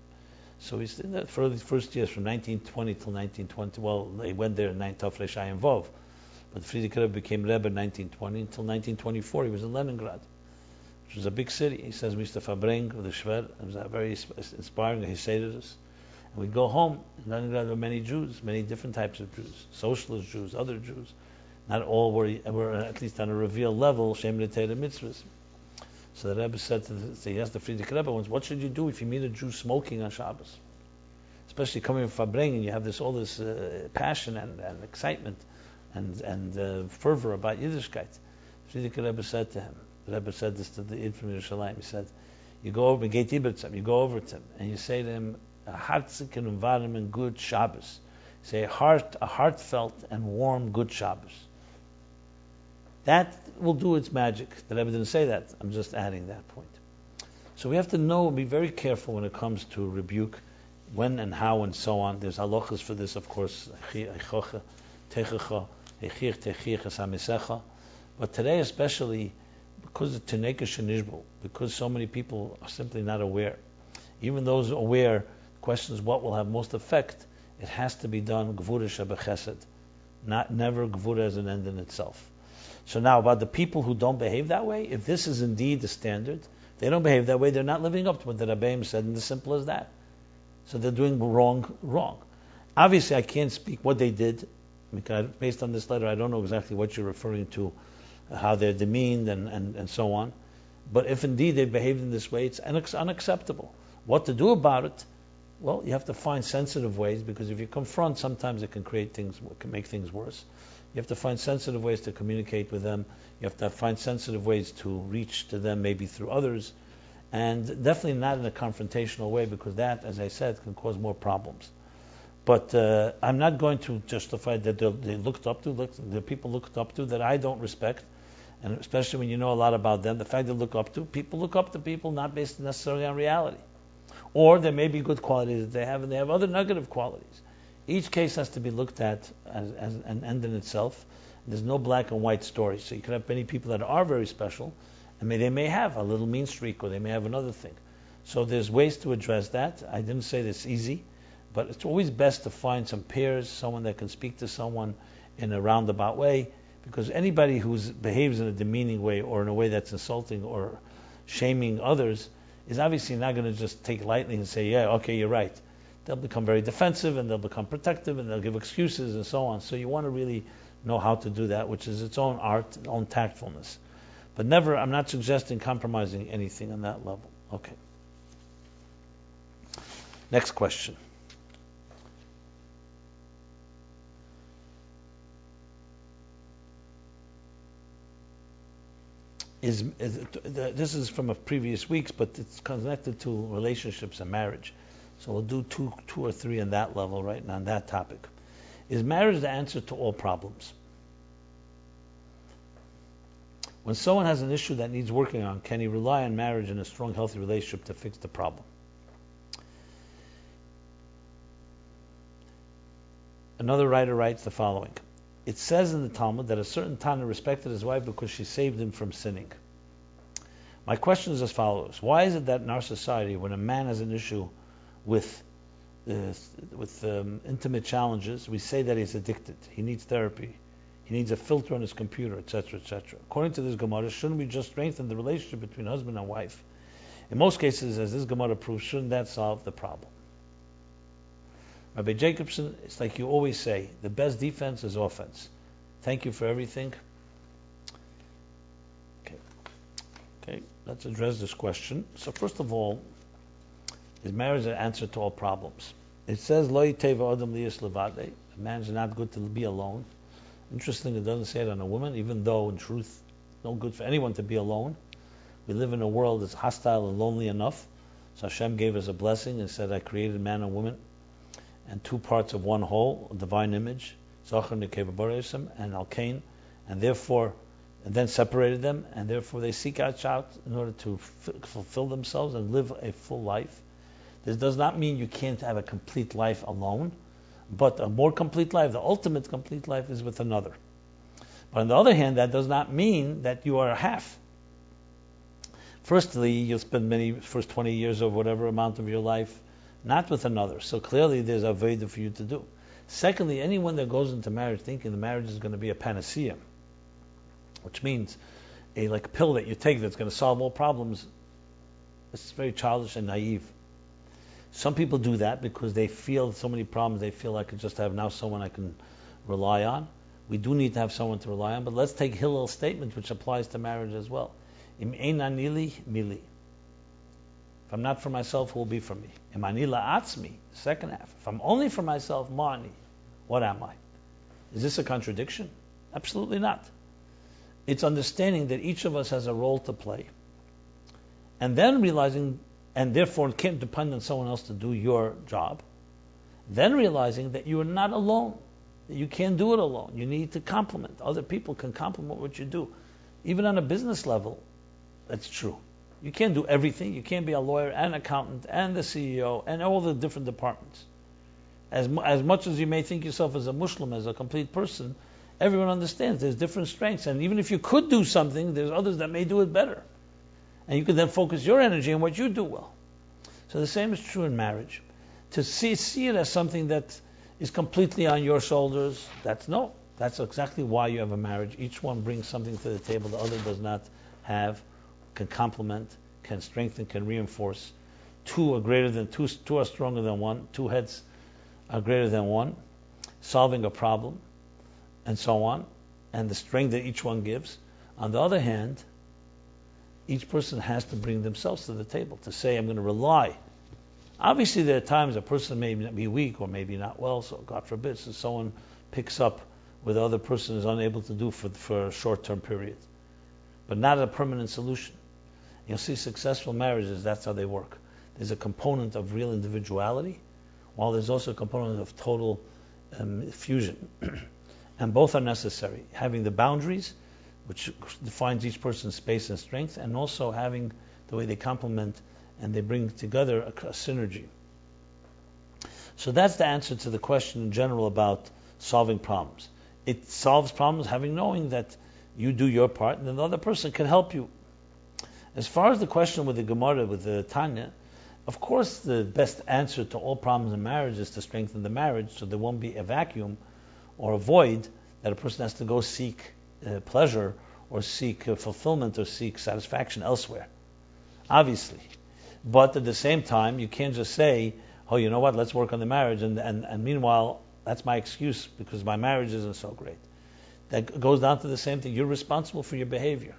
So he's in the first years, from 1920 till 1920. Well, they went there in Tafresh Ayin Vov. But Frierdiker Rebbe became Rebbe in 1920. Until 1924, he was in Leningrad, which was a big city. He says, we used to fabring with the Shver. It was a very inspiring, he said to us. And we'd go home. In Leningrad there were many Jews, many different types of Jews. Socialist Jews, other Jews. Not all were at least on a revealed level, Shem L'Teira mitzvahs. So the Rebbe said he asked the Frierdiker Rebbe once, what should you do if you meet a Jew smoking on Shabbos? Especially coming from Fabring, and you have all this passion and excitement and fervor about Yiddishkeit. Frierdiker Rebbe said to him, the Rebbe said this to the Yid from Yerushalayim, he said, you go over to him, and you say to him, a heartsick environment, good Shabbos. Say a heartfelt and warm, good Shabbos. That will do its magic. The Rebbe didn't say that. I'm just adding that point. So we have to know and be very careful when it comes to rebuke. when and how and so on. There's halachas for this, of course. But today especially, because of Teneka Shenishbu, because so many people are simply not aware. Even those aware, questions what will have most effect, it has to be done Gvura Shebechesed, not never Gvura as an end in itself. So now about the people who don't behave that way, if this is indeed the standard, they don't behave that way, they're not living up to what the Rabbeim said, and as simple as that. So they're doing wrong. Obviously I can't speak what they did, because based on this letter I don't know exactly what you're referring to, how they're demeaned and so on. But if indeed they behaved in this way, it's unacceptable. What to do about it? Well, you have to find sensitive ways, because if you confront, sometimes it can make things worse. You have to find sensitive ways to communicate with them. You have to find sensitive ways to reach to them, maybe through others, and definitely not in a confrontational way, because that, as I said, can cause more problems. But I'm not going to justify that the people looked up to that I don't respect, and especially when you know a lot about them, the fact they look up to people not based necessarily on reality. Or there may be good qualities that they have, and they have other negative qualities. Each case has to be looked at as an end in itself. There's no black and white story. So you can have many people that are very special, and they may have a little mean streak, or they may have another thing. So there's ways to address that. I didn't say it's easy, but it's always best to find some peers, someone that can speak to someone in a roundabout way, because anybody who behaves in a demeaning way or in a way that's insulting or shaming others is obviously not going to just take lightly and say, yeah, okay, you're right. They'll become very defensive, and they'll become protective, and they'll give excuses and so on. So you want to really know how to do that, which is its own art, its own tactfulness. But never, I'm not suggesting compromising anything on that level. Okay. Next question. This is from a previous weeks, but it's connected to relationships and marriage. So we'll do two or three on that level right now, on that topic. Is marriage the answer to all problems? When someone has an issue that needs working on, can he rely on marriage and a strong, healthy relationship to fix the problem? Another writer writes the following. It says in the Talmud that a certain Tana respected his wife because she saved him from sinning. My question is as follows. Why is it that in our society, when a man has an issue with intimate challenges, we say that he's addicted, he needs therapy, he needs a filter on his computer, etc., etc. According to this Gemara, shouldn't we just strengthen the relationship between husband and wife? In most cases, as this Gemara proves, shouldn't that solve the problem? Rabbi Jacobson, it's like you always say, the best defense is offense. Thank you for everything. Okay, let's address this question. So first of all, is marriage an answer to all problems? It says, Lo yiteva adam liyas levade. A man is not good to be alone. Interesting, it doesn't say it on a woman, even though in truth, it's no good for anyone to be alone. We live in a world that's hostile and lonely enough. So Hashem gave us a blessing and said, I created man and woman, and two parts of one whole, a divine image, Zachar Nekeva Baresim, and Alkain, and then separated them, and therefore they seek out in order to fulfill themselves and live a full life. This does not mean you can't have a complete life alone, but a more complete life, the ultimate complete life, is with another. But on the other hand, that does not mean that you are a half. Firstly, you'll spend first 20 years or whatever amount of your life not with another. So clearly there's a veda for you to do. Secondly, anyone that goes into marriage thinking the marriage is going to be a panacea, which means a pill that you take that's going to solve all problems, it's very childish and naive. Some people do that because they feel so many problems, they feel I could just have now someone I can rely on. We do need to have someone to rely on, but let's take Hillel's statement, which applies to marriage as well. Im ein anili mili. If I'm not for myself, who will be for me? Im ani la'atzmi, second half. If I'm only for myself, mani, what am I? Is this a contradiction? Absolutely not. It's understanding that each of us has a role to play, and then realizing, and therefore can't depend on someone else to do your job. Then realizing that you are not alone, that you can't do it alone. You need to complement. Other people can complement what you do. Even on a business level, that's true. You can't do everything. You can't be a lawyer and accountant and the CEO and all the different departments. As much as you may think yourself as a Muslim, as a complete person, everyone understands there's different strengths. And even if you could do something, there's others that may do it better. And you can then focus your energy on what you do well. So the same is true in marriage. To see it as something that is completely on your shoulders, that's exactly why you have a marriage. Each one brings something to the table the other does not have, can complement, can strengthen, can reinforce. Two are stronger than one. Two heads are greater than one. Solving a problem, and so on, and the strength that each one gives. On the other hand, each person has to bring themselves to the table to say, I'm going to rely. Obviously, there are times a person may be weak or maybe not well, so God forbid, so someone picks up where the other person is unable to do for a short-term period, but not a permanent solution. You'll see successful marriages, that's how they work. There's a component of real individuality, while there's also a component of total fusion. And both are necessary. Having the boundaries, which defines each person's space and strength, and also having the way they complement and they bring together a synergy. So that's the answer to the question in general about solving problems. It solves problems knowing that you do your part and then the other person can help you. As far as the question with the Gemara, with the Tanya, of course the best answer to all problems in marriage is to strengthen the marriage so there won't be a vacuum or a void that a person has to go seek pleasure or seek fulfillment or seek satisfaction elsewhere. Obviously. But at the same time, you can't just say, oh, you know what, let's work on the marriage, and meanwhile, that's my excuse because my marriage isn't so great. That goes down to the same thing. You're responsible for your behavior.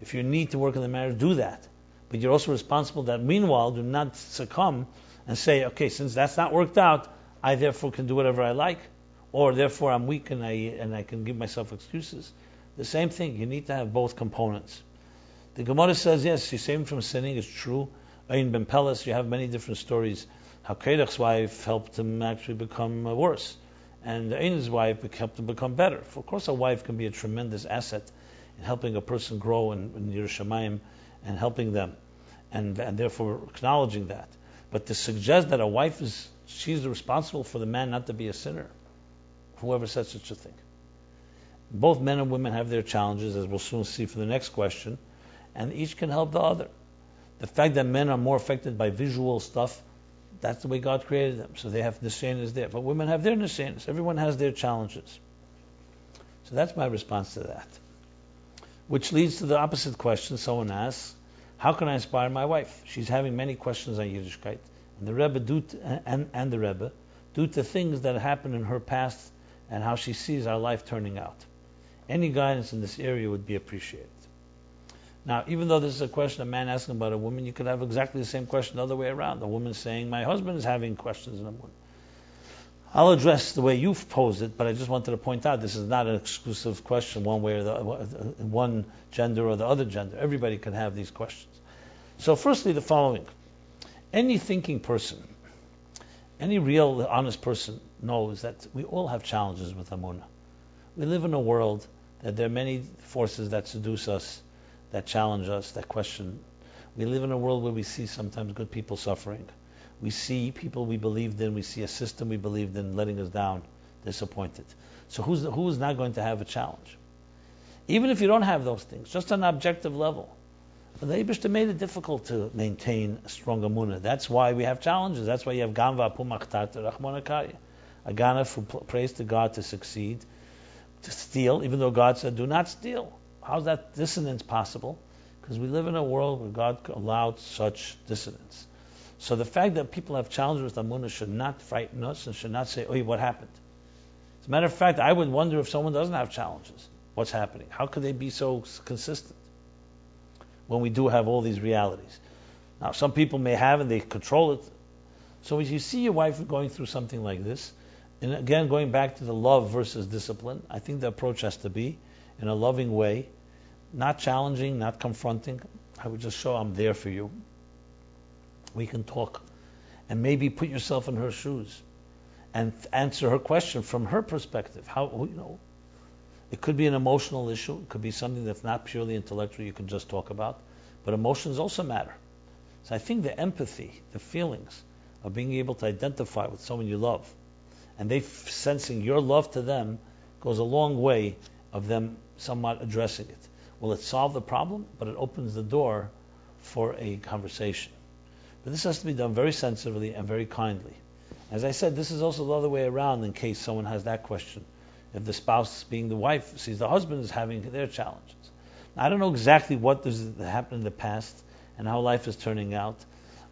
If you need to work on the marriage, do that. But you're also responsible that meanwhile, do not succumb and say, okay, since that's not worked out, I therefore can do whatever I like, or therefore I'm weak and I can give myself excuses. The same thing, you need to have both components. The Gemara says, yes, she's saved from sinning, it's true. Ein ben Peles, you have many different stories. How Kedach's wife helped him actually become worse. And Ein's wife helped him become better. Of course, a wife can be a tremendous asset in helping a person grow in Yerushalayim and helping them. And therefore acknowledging that. But to suggest that a wife she's responsible for the man not to be a sinner, whoever said such a thing. Both men and women have their challenges, as we'll soon see for the next question, and each can help the other. The fact that men are more affected by visual stuff, that's the way God created them. So they have nisyanis there. But women have their nisyanis. Everyone has their challenges. So that's my response to that. Which leads to the opposite question. Someone asks, how can I inspire my wife? She's having many questions on Yiddishkeit. And the Rebbe and the Rebbe, due to things that happened in her past and how she sees our life turning out. Any guidance in this area would be appreciated. Now, even though this is a question a man asking about a woman, you could have exactly the same question the other way around. A woman saying, my husband is having questions in a woman. I'll address the way you've posed it, but I just wanted to point out this is not an exclusive question one way or the one gender or the other gender. Everybody can have these questions. So firstly, the following. Any thinking person, any real honest person knows that we all have challenges with emunah. We live in a world that there are many forces that seduce us, that challenge us, that question. We live in a world where we see sometimes good people suffering. We see people we believed in, we see a system we believed in letting us down, disappointed. So who is not going to have a challenge? Even if you don't have those things, just on an objective level. The Eibishter made it difficult to maintain a strong emunah. That's why we have challenges. That's why you have Ganva Pumachtat Rachmonakaya. A Ganaf who prays to God to succeed, to steal, even though God said, do not steal. How's that dissonance possible? Because we live in a world where God allowed such dissonance. So the fact that people have challenges with emunah should not frighten us and should not say, oh, what happened? As a matter of fact, I would wonder if someone doesn't have challenges. What's happening? How could they be so consistent when we do have all these realities? Now, some people may have and they control it. So as you see your wife going through something like this, and again, going back to the love versus discipline, I think the approach has to be in a loving way, not challenging, not confronting. I would just show I'm there for you. We can talk. And maybe put yourself in her shoes and answer her question from her perspective. It could be an emotional issue. It could be something that's not purely intellectual you can just talk about. but emotions also matter. So I think the empathy, the feelings of being able to identify with someone you love, and they sensing your love to them, goes a long way of them somewhat addressing it. Will it solve the problem? But it opens the door for a conversation. But this has to be done very sensitively and very kindly. As I said, this is also the other way around in case someone has that question. If the spouse, being the wife, sees the husband as having their challenges. Now, I don't know exactly what has happened in the past and how life is turning out,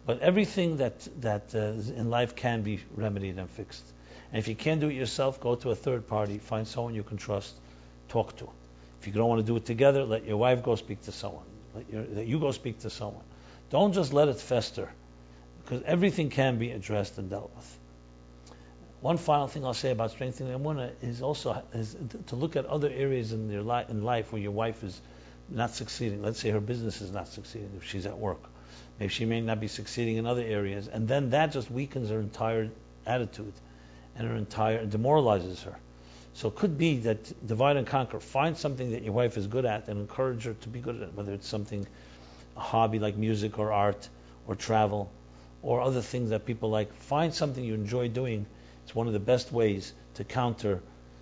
but everything that in life can be remedied and fixed. And if you can't do it yourself, go to a third party, find someone you can trust, talk to. If you don't want to do it together, let your wife go speak to someone. Let you go speak to someone. Don't just let it fester, because everything can be addressed and dealt with. One final thing I'll say about strengthening emunah is also to look at other areas in your life where your wife is not succeeding. Let's say her business is not succeeding if she's at work. Maybe she may not be succeeding in other areas, and then that just weakens her entire attitude and demoralizes her. So it could be that divide and conquer. Find something that your wife is good at and encourage her to be good at it, whether it's a hobby like music or art or travel or other things that people like. Find something you enjoy doing. It's one of the best ways to counter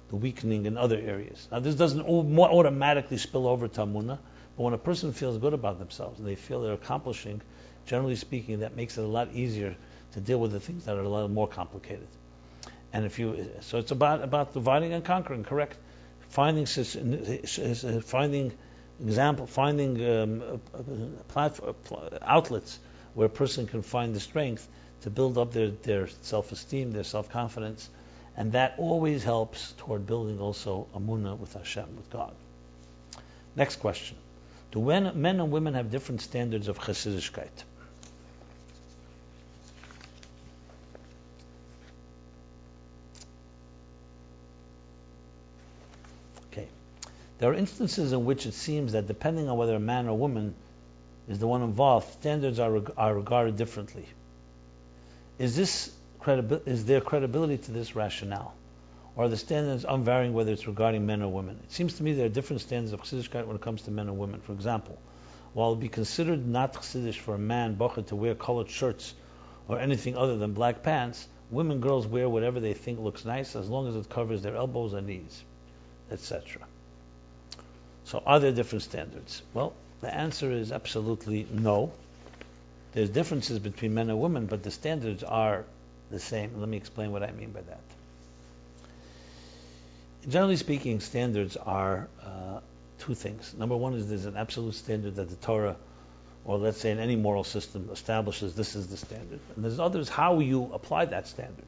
the weakening in other areas. Now, this doesn't automatically spill over to emunah, but when a person feels good about themselves and they feel they're accomplishing, generally speaking, that makes it a lot easier to deal with the things that are a lot more complicated. And so it's about dividing and conquering, correct? Finding outlets where a person can find the strength to build up their self-esteem, their self-confidence, and that always helps toward building also emunah with Hashem, with God. Next question: do men and women have different standards of chassidishkeit? Okay, there are instances in which it seems that depending on whether a man or woman is the one involved, standards are regarded differently. Is there credibility to this rationale? Or are the standards unvarying whether it's regarding men or women? It seems to me there are different standards of chassidishkeit when it comes to men and women. For example, while it would be considered not chassidish for a man, bocher, to wear colored shirts or anything other than black pants, girls wear whatever they think looks nice as long as it covers their elbows and knees, etc. So are there different standards? Well, the answer is absolutely no. There's differences between men and women, but the standards are the same. Let me explain what I mean by that. Generally speaking, standards are two things. Number one is there's an absolute standard that the Torah, or let's say in any moral system, establishes this is the standard. And there's others how you apply that standard.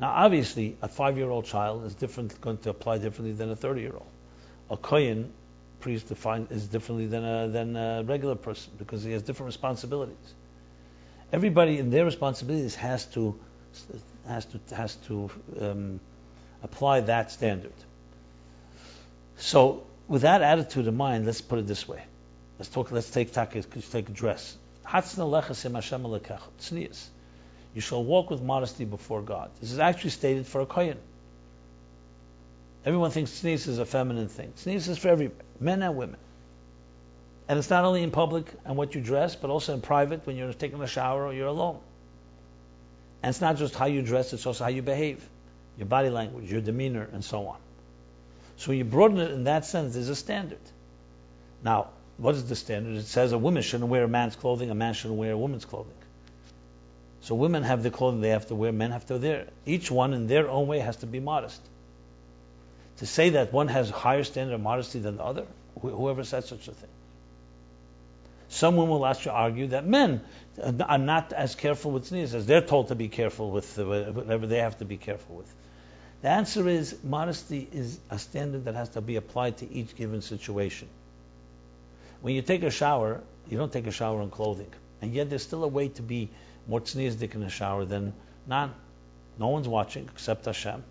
Now, obviously, a 5-year-old child is going to apply differently than a 30-year-old. A kohen priest is differently than a regular person because he has different responsibilities. Everybody in their responsibilities has to apply that standard. So, with that attitude in mind, let's put it this way. Let's take dress. You shall walk with modesty before God. This is actually stated for a kohen. Everyone thinks tznius is a feminine thing. Tznius is for everybody, men and women. And it's not only in public and what you dress, but also in private when you're taking a shower or you're alone. And it's not just how you dress, it's also how you behave, your body language, your demeanor, and so on. So when you broaden it in that sense, there's a standard. Now, what is the standard? It says a woman shouldn't wear a man's clothing, a man shouldn't wear a woman's clothing. So women have the clothing they have to wear, men have to wear. Each one in their own way has to be modest. To say that one has a higher standard of modesty than the other, whoever said such a thing. Some women will actually argue that men are not as careful with tznius as they're told to be careful with whatever they have to be careful with. The answer is modesty is a standard that has to be applied to each given situation. When you take a shower, you don't take a shower in clothing. And yet there's still a way to be more tzniusdik in a shower than none. No one's watching except Hashem.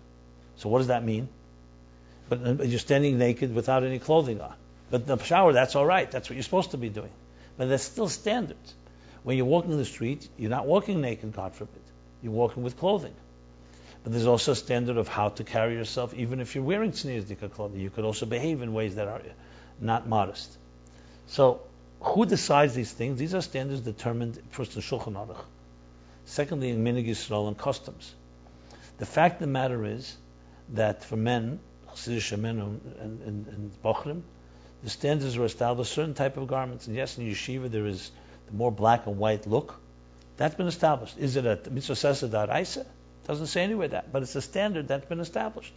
So what does that mean? But you're standing naked without any clothing on. But in the shower, that's all right. That's what you're supposed to be doing. But there's still standards. When you're walking the street, you're not walking naked, God forbid. You're walking with clothing. But there's also a standard of how to carry yourself, even if you're wearing tzniusdik clothing. You could also behave in ways that are not modest. So Who decides these things? These are standards determined first in Shulchan Aruch, secondly in Minig Yisrael and customs. The fact of the matter is that for men, Chassidish men and Bochrim, the standards were established certain type of garments. And yes, in yeshiva there is the more black and white look. That's been established. Is it a mitzvah sesa daraisa? Doesn't say anywhere that, but it's a standard that's been established.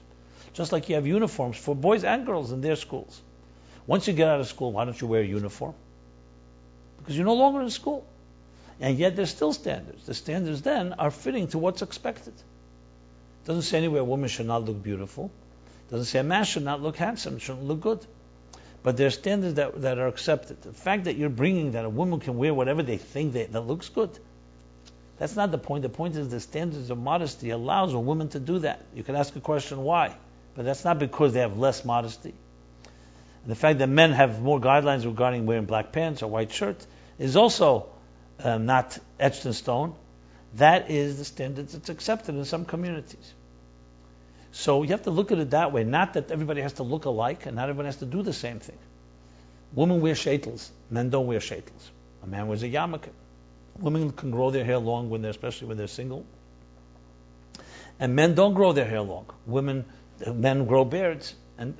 Just like you have uniforms for boys and girls in their schools. Once you get out of school, why don't you wear a uniform? Because you're no longer in school. And yet there's still standards. The standards then are fitting to what's expected. It doesn't say anywhere a woman should not look beautiful. It doesn't say a man should not look handsome, shouldn't look good. But there are standards that are accepted. The fact that you're bringing that a woman can wear whatever they think that looks good, that's not the point. The point is the standards of modesty allows a woman to do that. You can ask a question, why? But that's not because they have less modesty. And the fact that men have more guidelines regarding wearing black pants or white shirt is also not etched in stone. That is the standards that's accepted in some communities. So you have to look at it that way, not that everybody has to look alike and not everyone has to do the same thing. Women wear shaitels, men don't wear shaitels. A man wears a yarmulke. Women can grow their hair long especially when they're single. And men don't grow their hair long. Men grow beards. And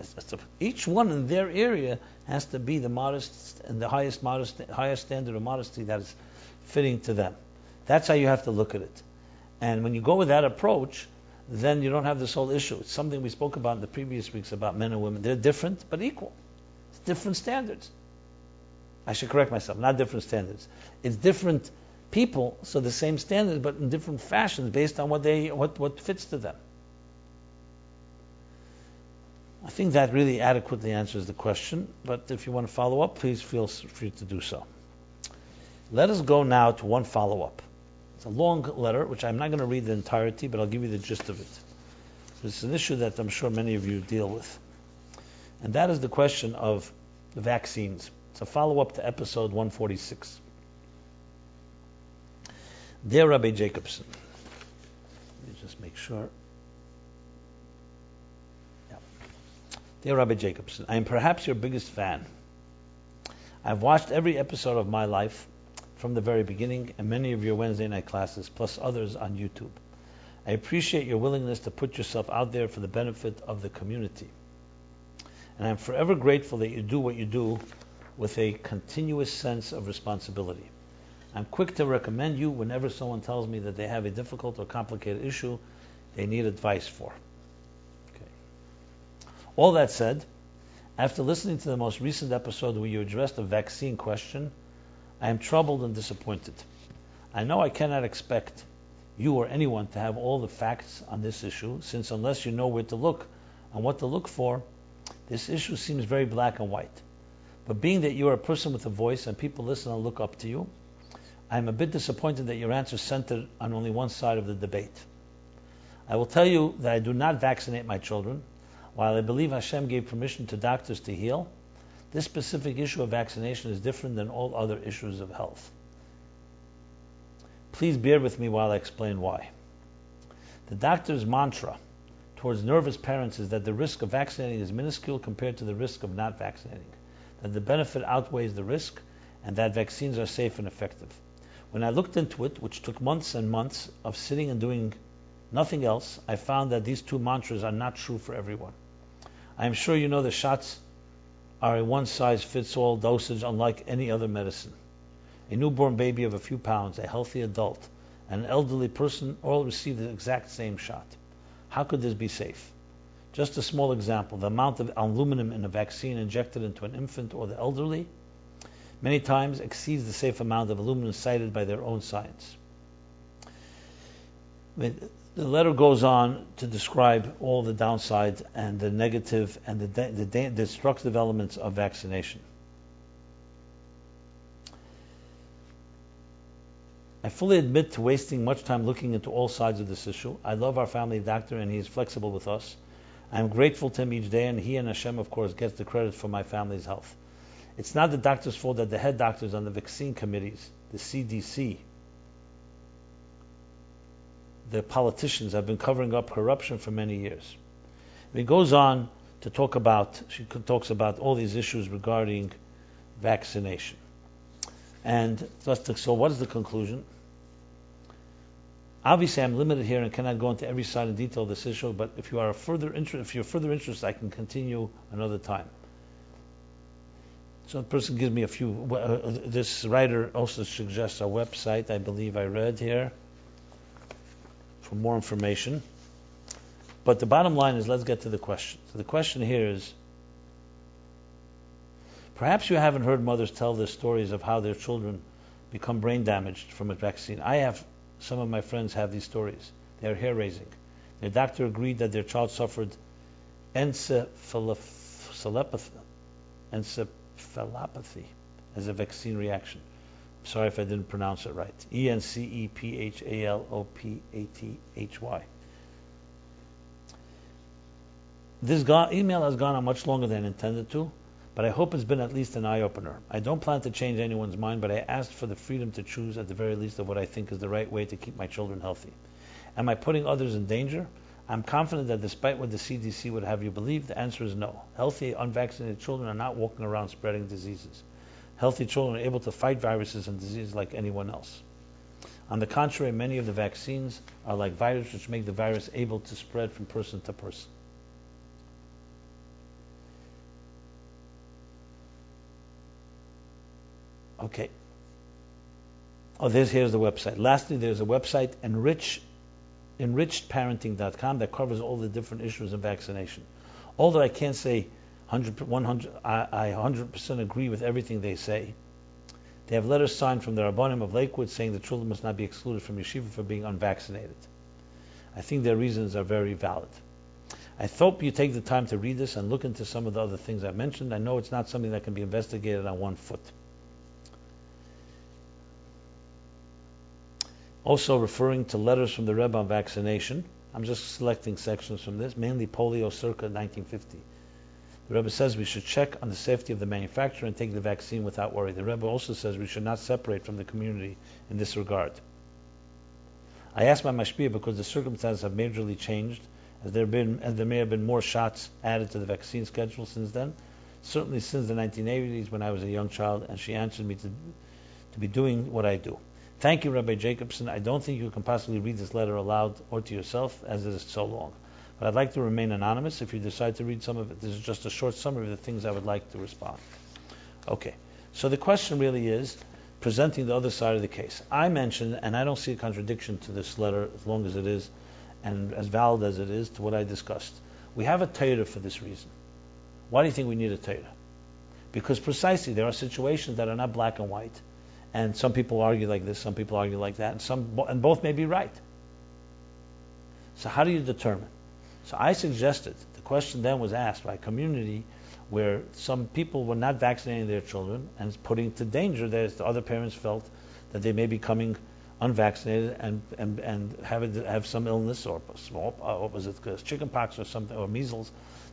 each one in their area has to be the modest and the highest standard of modesty that is fitting to them. That's how you have to look at it. And when you go with that approach, then you don't have this whole issue. It's something we spoke about in the previous weeks about men and women. They're different but equal. It's different standards. I should correct myself, not different standards. It's different people, so the same standards, but in different fashions based on what fits to them. I think that really adequately answers the question, but if you want to follow up, please feel free to do so. Let us go now to one follow-up. It's a long letter, which I'm not going to read the entirety, but I'll give you the gist of it. It's an issue that I'm sure many of you deal with. And that is the question of the vaccines. It's a follow-up to episode 146. Dear Rabbi Jacobson, let me just make sure. Yeah. Dear Rabbi Jacobson, I am perhaps your biggest fan. I've watched every episode of MyLife from the very beginning and many of your Wednesday night classes, plus others on YouTube. I appreciate your willingness to put yourself out there for the benefit of the community. And I'm forever grateful that you do what you do with a continuous sense of responsibility. I'm quick to recommend you whenever someone tells me that they have a difficult or complicated issue they need advice for. Okay. All that said, after listening to the most recent episode where you addressed the vaccine question, I am troubled and disappointed. I know I cannot expect you or anyone to have all the facts on this issue, since unless you know where to look and what to look for, this issue seems very black and white. But being that you are a person with a voice and people listen and look up to you, I am a bit disappointed that your answer centered on only one side of the debate. I will tell you that I do not vaccinate my children. While I believe Hashem gave permission to doctors to heal, this specific issue of vaccination is different than all other issues of health. Please bear with me while I explain why. The doctor's mantra towards nervous parents is that the risk of vaccinating is minuscule compared to the risk of not vaccinating, that the benefit outweighs the risk, and that vaccines are safe and effective. When I looked into it, which took months and months of sitting and doing nothing else, I found that these two mantras are not true for everyone. I am sure you know the shots are a one-size-fits-all dosage unlike any other medicine. A newborn baby of a few pounds, a healthy adult, and an elderly person all receive the exact same shot. How could this be safe? Just a small example, the amount of aluminum in a vaccine injected into an infant or the elderly many times exceeds the safe amount of aluminum cited by their own science. The letter goes on to describe all the downside and the negative and the destructive elements of vaccination. I fully admit to wasting much time looking into all sides of this issue. I love our family doctor and he is flexible with us. I am grateful to him each day, and he and Hashem, of course, gets the credit for my family's health. It's not the doctor's fault that the head doctors on the vaccine committees, the CDC, the politicians have been covering up corruption for many years. He goes on to talks about all these issues regarding vaccination. And so what is the conclusion? Obviously, I'm limited here and cannot go into every side in detail of this issue, but if you're further interested, I can continue another time. So the person gives me a few. This writer also suggests a website, I believe I read here, for more information. But the bottom line is, let's get to the question. So the question here is, perhaps you haven't heard mothers tell their stories of how their children become brain damaged from a vaccine. Some of my friends have these stories. They are hair-raising. Their doctor agreed that their child suffered encephalopathy as a vaccine reaction. I'm sorry if I didn't pronounce it right. Encephalopathy. This email has gone on much longer than intended to, but I hope it's been at least an eye-opener. I don't plan to change anyone's mind, but I asked for the freedom to choose at the very least of what I think is the right way to keep my children healthy. Am I putting others in danger? I'm confident that despite what the CDC would have you believe, the answer is no. Healthy, unvaccinated children are not walking around spreading diseases. Healthy children are able to fight viruses and diseases like anyone else. On the contrary, many of the vaccines are like viruses which make the virus able to spread from person to person. Okay. Here's the website. Lastly, there's a website, enrichedparenting.com, that covers all the different issues in vaccination. Although I can't say I 100% agree with everything they say, they have letters signed from the Rabbanim of Lakewood saying the children must not be excluded from yeshiva for being unvaccinated. I think their reasons are very valid. I hope you take the time to read this and look into some of the other things I mentioned. I know it's not something that can be investigated on one foot. Also referring to letters from the Rebbe on vaccination, I'm just selecting sections from this, mainly polio circa 1950. The Rebbe says we should check on the safety of the manufacturer and take the vaccine without worry. The Rebbe also says we should not separate from the community in this regard. I asked my Mashpia because the circumstances have majorly changed, as there may have been more shots added to the vaccine schedule since then, certainly since the 1980s when I was a young child, and she answered me to be doing what I do. Thank you, Rabbi Jacobson. I don't think you can possibly read this letter aloud or to yourself, as it is so long. But I'd like to remain anonymous. If you decide to read some of it, this is just a short summary of the things I would like to respond. Okay, so the question really is presenting the other side of the case. I mentioned, and I don't see a contradiction to this letter as long as it is, and as valid as it is, to what I discussed. We have a Torah for this reason. Why do you think we need a Torah? Because precisely there are situations that are not black and white. And some people argue like this, some people argue like that, and both may be right. So how do you determine? So I suggested, the question then was asked by a community where some people were not vaccinating their children and putting to danger that the other parents felt that they may be becoming unvaccinated and have some illness or chickenpox or something, or measles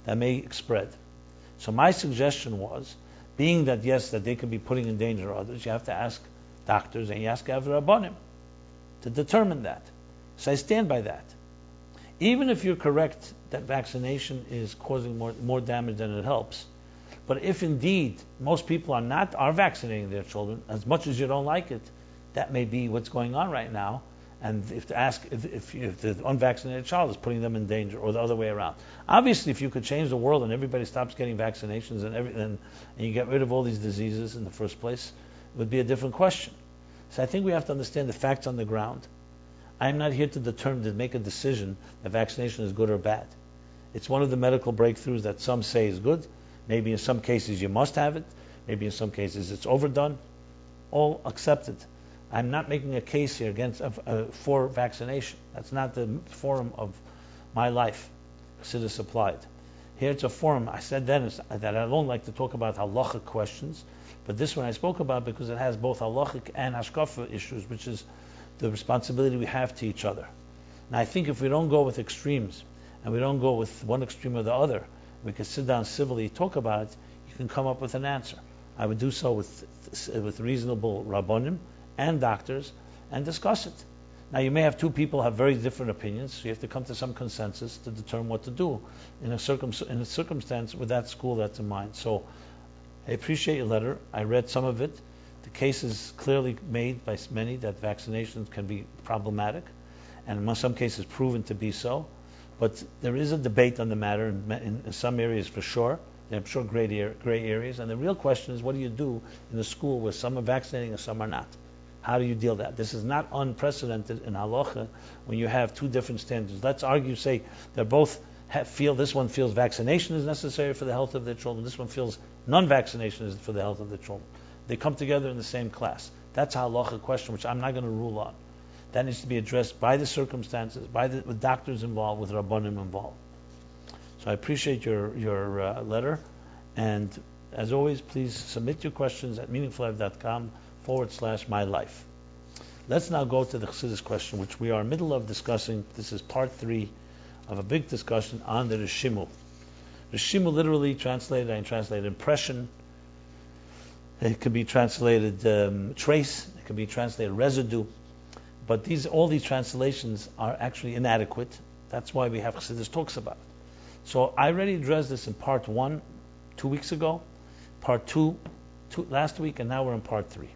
that may spread. So my suggestion was, being that yes, that they could be putting in danger others, you have to ask doctors and you ask Rabbanim to determine that. So I stand by that. Even if you're correct that vaccination is causing more damage than it helps, but if indeed most people are vaccinating their children, as much as you don't like it, that may be what's going on right now. And if the unvaccinated child is putting them in danger, or the other way around. Obviously, if you could change the world and everybody stops getting vaccinations and you get rid of all these diseases in the first place, it would be a different question. So I think we have to understand the facts on the ground. I'm not here to make a decision that vaccination is good or bad. It's one of the medical breakthroughs that some say is good. Maybe in some cases you must have it. Maybe in some cases it's overdone. All accepted. I'm not making a case here for vaccination. That's not the forum of MyLife, Chassidus Applied. Here it's a forum. I said then that I don't like to talk about halachic questions, but this one I spoke about because it has both halachic and hashkafa issues, which is the responsibility we have to each other. And I think if we don't go with extremes, and we don't go with one extreme or the other, we can sit down civilly, talk about it, you can come up with an answer. I would do so with reasonable rabbonim and doctors and discuss it. Now you may have two people have very different opinions, so you have to come to some consensus to determine what to do in a circumstance with that school that's in mind. So I appreciate your letter. I read some of it. The case is clearly made by many that vaccinations can be problematic, and in some cases proven to be so. But there is a debate on the matter in some areas for sure. There are sure gray areas, and the real question is, what do you do in a school where some are vaccinating and some are not? How do you deal with that? This is not unprecedented in halacha when you have two different standards. Let's argue, say, they both feel this one feels vaccination is necessary for the health of their children, this one feels non-vaccination is for the health of their children. They come together in the same class. That's a halacha question, which I'm not going to rule on. That needs to be addressed by the circumstances, with doctors involved, with rabbanim involved. So I appreciate your letter, and as always, please submit your questions at meaningfullife.com/MyLife. Let's now go to the Chassidus question, which we are in the middle of discussing. This is part 3 of a big discussion on the Reshimu. Reshimu literally translated, I translated impression. It could be translated trace. It could be translated residue. But all these translations are actually inadequate. That's why we have Chassidus talks about it. So I already addressed this in part 1 2 weeks ago, part 2 last week, and now we're in part 3.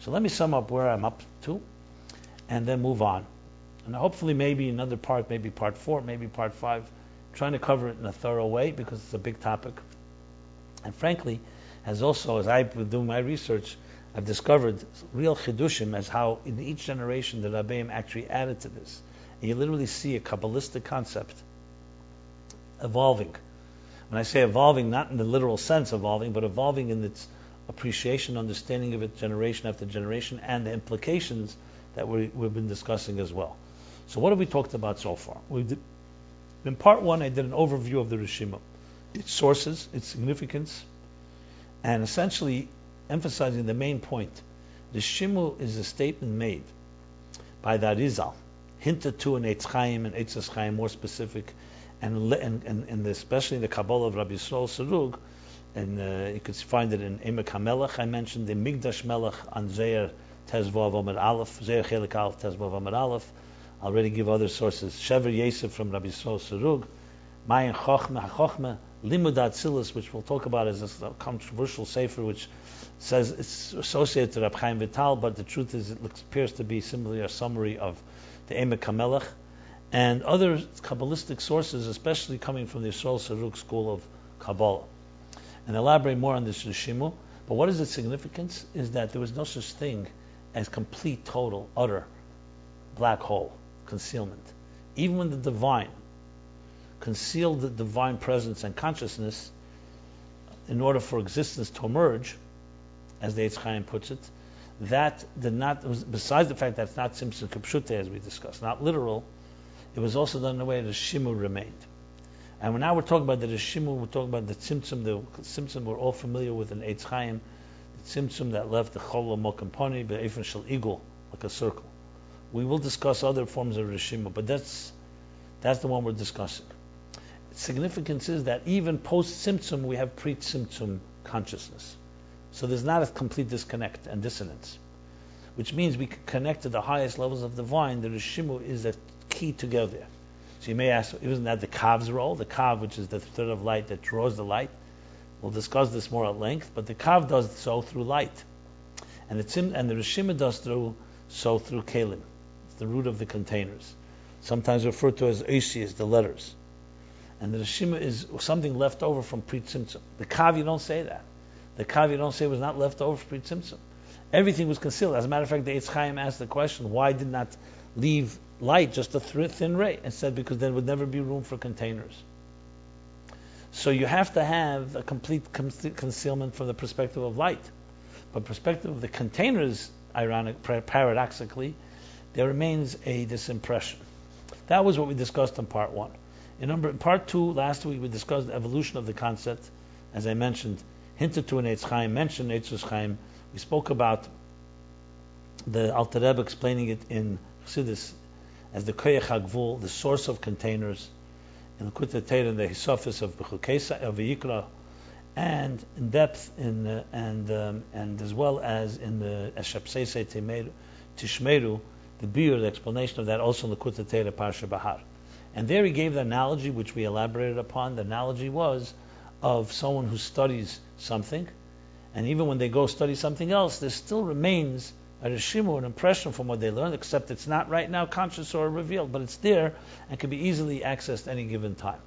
So let me sum up where I'm up to, and then move on. And hopefully maybe another part, maybe part 4, maybe part 5, trying to cover it in a thorough way because it's a big topic. And frankly, as I've been doing my research, I've discovered real chidushim as how in each generation the Rabbeim actually added to this. And you literally see a Cabalistic concept evolving. When I say evolving, not in the literal sense evolving, but evolving in its appreciation, understanding of it generation after generation, and the implications that we've been discussing as well. So what have we talked about so far? In part 1, I did an overview of the Reshimu, its sources, its significance, and essentially emphasizing the main point. The Reshimu is a statement made by the Arizal, hinted to in Eitz Chaim and Eitz Chaim, more specific, and especially in the Kabbalah of Rabbi Yisrael Sarug, and you could find it in Emek HaMelech. I mentioned the Migdash Melech on Zeir Tezvav Amar Aleph, Zeir Chelik Aleph Tezvav Amar Aleph. I'll already give other sources. Shever Yosef from Rabbi Yisrael Sarug, Mayan Chochmah, Limud Atzilus, which we'll talk about as a controversial sefer, which says it's associated to Rab Chaim Vital, but the truth is it appears to be simply a summary of the Emek HaMelech, and other Kabbalistic sources, especially coming from the Yisrael Sarug school of Kabbalah. And elaborate more on this Reshimu. But what is its significance? Is that there was no such thing as complete, total, utter black hole, concealment. Even when the divine concealed the divine presence and consciousness in order for existence to emerge, as the Eitz Chaim puts it, that did not, besides the fact that it's not Simson Kipshute, as we discussed, not literal, it was also done in a way that the Reshimu remained. And now we're talking about the Reshimu, we're talking about the Tzimtzum. The Tzimtzum we're all familiar with in Eitz Chaim, the Tzimtzum that left the Chol Mokamponi, the Eifin Shel Igul, like a circle. We will discuss other forms of Reshimu, but that's the one we're discussing. Its significance is that even post-Tzimtzum, we have pre-Tzimtzum consciousness. So there's not a complete disconnect and dissonance, which means we can connect to the highest levels of divine. The Reshimu is a key to get there. So you may ask, isn't that the Kav's role? The Kav, which is the thread of light that draws the light. We'll discuss this more at length, but the Kav does so through light. And the Reshimu does so through Kalim. It's the root of the containers. Sometimes referred to as Eishi, as the letters. And the Reshimu is something left over from pre-Tzimtzum. The Kav, you don't say that. The Kav, you don't say, was not left over from pre-Tzimtzum. Everything was concealed. As a matter of fact, the Eitz Chaim asked the question, why did not leave light, just a thin ray? And said, because there would never be room for containers. So you have to have a complete concealment from the perspective of light. But perspective of the containers, paradoxically, there remains this impression. That was what we discussed in part 1. In part 2, last week, we discussed the evolution of the concept, as I mentioned, hinted to in Eitz Chaim, mentioned Eitz Chaim. We spoke about the Alter Rebbe explaining it in Chassidus as the Koyach HaGvul, the source of containers, in the Kutei Torah and the Hisofis of Vayikra, and in depth and as well as in the Eshapseisei Tishmeru, the biur, the explanation of that, also in the Kutei Torah Parsha Bahar. And there he gave the analogy, which we elaborated upon. The analogy was of someone who studies something, And even when they go study something else, there still remains a Reshimu, an impression from what they learned, except it's not right now conscious or revealed, but it's there and can be easily accessed any given time.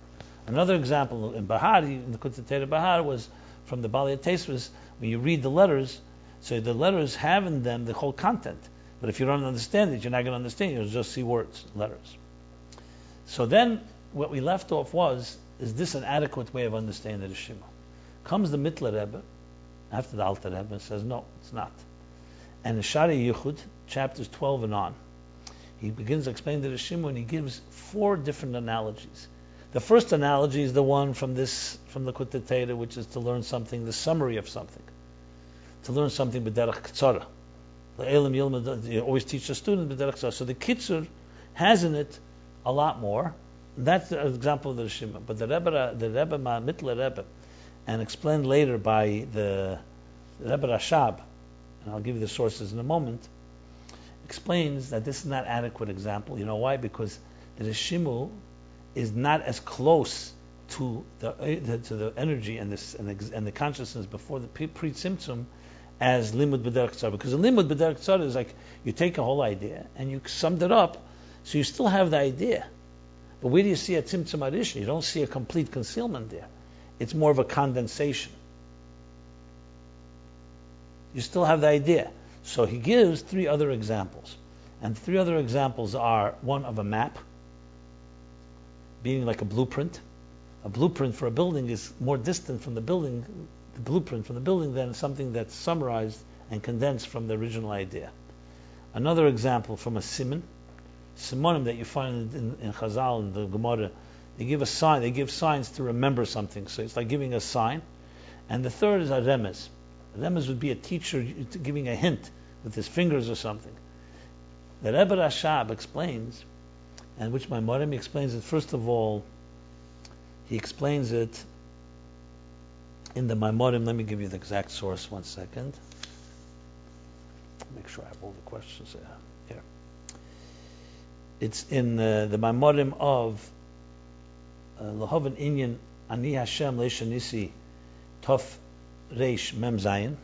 Another example in Bahar, in the Kutzatera Bahar, was from the Bali Tesvis, when you read the letters, so the letters have in them the whole content. But if you don't understand it, you're not going to understand it. You'll just see words, letters. So then, what we left off was, is this an adequate way of understanding the Reshimu? Comes the Mittler Rebbe, after the Alter Rebbe, and says, no, it's not. And in Shari Yichud, chapters 12 and on, he begins to explain the Reshimu, and he gives 4 different analogies. The first analogy is the one from the Kutatera, which is to learn something, the summary of something. To learn something b'derech ktsara. You always teach a student b'derech ktsara. So the kitzur has in it a lot more. That's an example of the Reshimu. But the Rebbe Mittler Rebbe, and explained later by the Rebbe Rashab, and I'll give you the sources in a moment, explains that this is not adequate example. You know why? Because the Reshimu is not as close to the energy and the consciousness before the pre-tzimtzum as limud b'derech tzara. Because the limud b'derech tzara is like you take a whole idea and you summed it up, so you still have the idea. But where do you see a tzimtzum arishon? You don't see a complete concealment there. It's more of a condensation. You still have the idea. So he gives 3 other examples. And the 3 other examples are one of a map, being like a blueprint. A blueprint for a building is more distant from the blueprint from the building than something that's summarized and condensed from the original idea. Another example from a simonim that you find in Chazal and the Gemara, they give a sign, they give signs to remember something. So it's like giving a sign. And the third is a remez. A remez would be a teacher giving a hint with his fingers or something. The Rebbe Rashab explains, and which my Marim explains it, first of all, he explains it in the Maimorim. Let me give you the exact source, 1 second. Make sure I have all the questions here. It's in the Maimorim of Lahavan Inyan Ani Hashem Leishanisi Tov Reish Mem Zayin,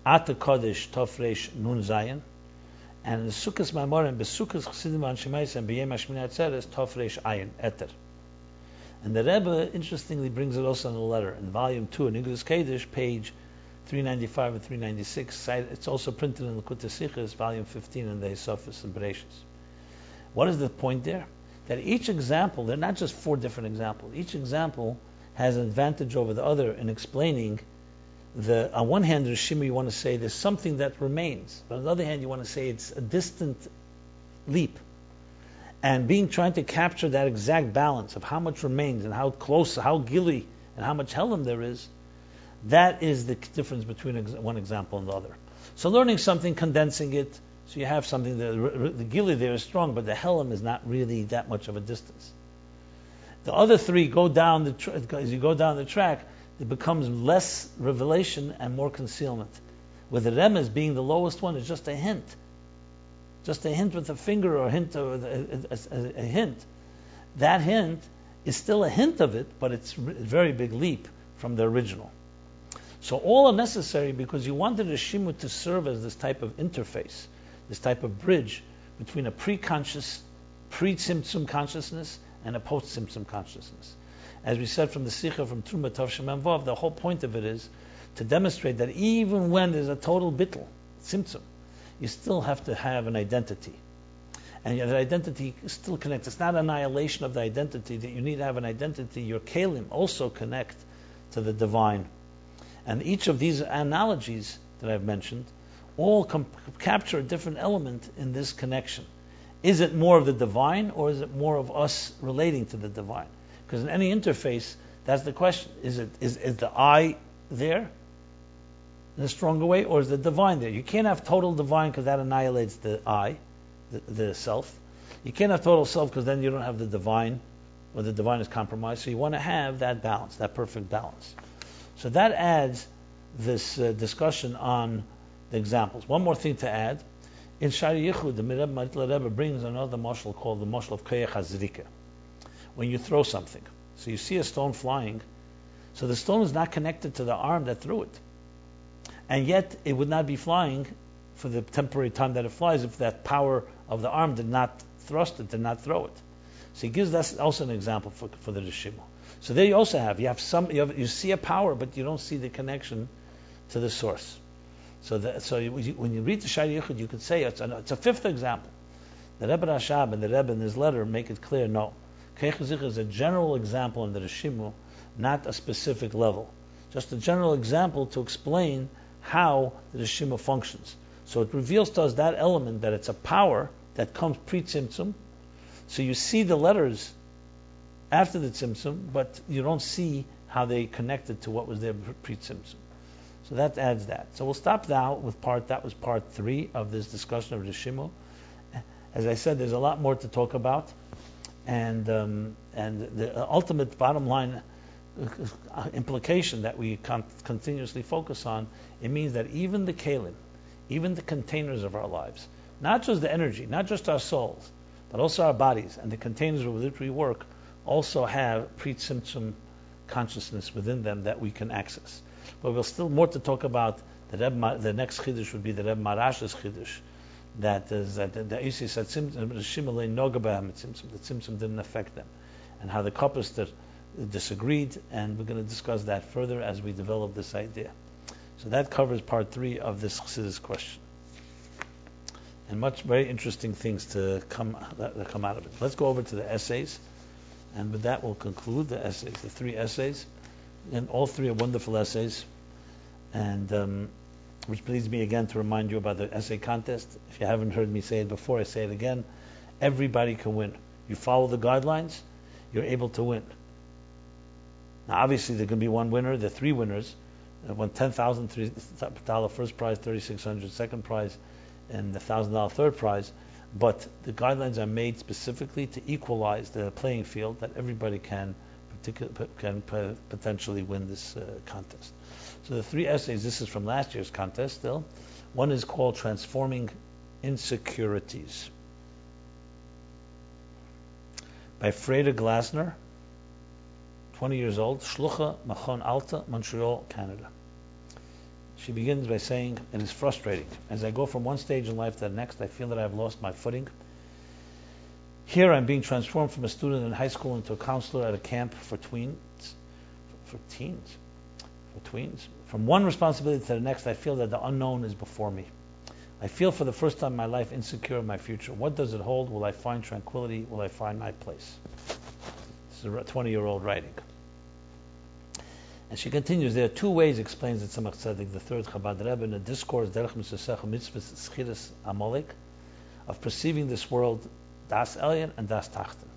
Ata Kodesh Tov Reish Nun Zayin, and in the Sukkos Maimorim, Besukkos Chassidim Anshimayis and B'yem Hashmini Atzeres Tov Reish Ayin Eter. And the Rebbe interestingly brings it also in a letter in volume 2 in English Kaddish, page 395 and 396. It's also printed in Likutei Sichos, volume 15 in the Hisofis and Bereshis. What is the point there? That each example, they're not just 4 different examples. Each example has an advantage over the other in explaining on one hand, Reshimu, you want to say there's something that remains. But on the other hand, you want to say it's a distant leap. And trying to capture that exact balance of how much remains and how close, how gilly, and how much helam there is, that is the difference between one example and the other. So learning something, condensing it, so you have something, the gilly there is strong, but the helam is not really that much of a distance. The other 3 go down as you go down the track, it becomes less revelation and more concealment. With the remez being the lowest one, it's just a hint. Just a hint with a finger or a hint. That hint is still a hint of it, but it's a very big leap from the original. So all are necessary because you wanted Reshimu to serve as this type of interface, this type of bridge between a pre-conscious, pre-tzimtzum consciousness and a post-tzimtzum consciousness. As we said from the Sikha from Truma Tov Shemem Vav, the whole point of it is to demonstrate that even when there's a total bittul, tzimtzum, you still have to have an identity. And that identity still connects. It's not annihilation of the identity, that you need to have an identity. Your kelim also connect to the divine. And each of these analogies that I've mentioned all capture a different element in this connection. Is it more of the divine, or is it more of us relating to the divine? Because in any interface, that's the question. Is the I there in a stronger way, or is the divine there? You can't have total divine because that annihilates the I, the self. You can't have total self because then you don't have the divine, or the divine is compromised. So you want to have that balance, that perfect balance. So that adds this discussion on the examples. One more thing to add. In Shari Yichud, the Rebbe brings another mashal called the mashal of Koyach HaZrika. When you throw something. So you see a stone flying. So the stone is not connected to the arm that threw it. And yet it would not be flying for the temporary time that it flies if that power of the arm did not thrust it, did not throw it. So he gives us also an example for the Reshimu. So there you also have you see a power, but you don't see the connection to the source. When you read the Shari Yichud, you could say it's a fifth example. The Rebbe Rashab and the Rebbe in his letter make it clear. No, Keich Zich is a general example in the Reshimu, not a specific level. Just a general example to explain how the Reshimu functions. So it reveals to us that element that it's a power that comes pre-tzimtzum. So you see the letters after the tzimtzum, but you don't see how they connected to what was there pre-tzimtzum. So that adds that. So we'll stop now with that was part 3 of this discussion of Reshimu. As I said, there's a lot more to talk about, and the ultimate bottom line implication that we continuously focus on, it means that even the kelim, even the containers of our lives, not just the energy, not just our souls, but also our bodies and the containers with which we work, also have pre-tzimtzum consciousness within them that we can access. But we'll still more to talk about. The next chiddush would be the Rebbe Marash's chiddush. That is that the Isi said the tzimtzum didn't affect them, and how the Cabalistic disagreed, and we're going to discuss that further as we develop this idea. So that covers part 3 of this Chassidus question, and very interesting things that come out of it. Let's go over to the essays, and with that we'll conclude the essays, the 3 essays, and all 3 are wonderful essays, and which leads me again to remind you about the essay contest. If you haven't heard me say it before, I say it again. Everybody can win. You follow the guidelines, you're able to win. Now, obviously, there can be one winner. There are 3 winners. One $10,000 first prize, $3,600 second prize, and the $1,000 third prize. But the guidelines are made specifically to equalize the playing field, that everybody can potentially win this contest. So the 3 essays, this is from last year's contest still. One is called Transforming Insecurities by Freda Glasner, 20 years old, Shlucha Machon Alta, Montreal, Canada. She begins by saying, it is frustrating. As I go from one stage in life to the next, I feel that I have lost my footing. Here I'm being transformed from a student in high school into a counselor at a camp for teens. From one responsibility to the next, I feel that the unknown is before me. I feel for the first time in my life insecure in my future. What does it hold? Will I find tranquility? Will I find my place? This is a 20-year-old writing. And she continues, there are 2 ways, explains the Tzemach Tzedek, the third Chabad Rebbe, in the discourse Derech Mitzvah Chassidus Applied, of perceiving this world, Das Elyon and Das Tachten.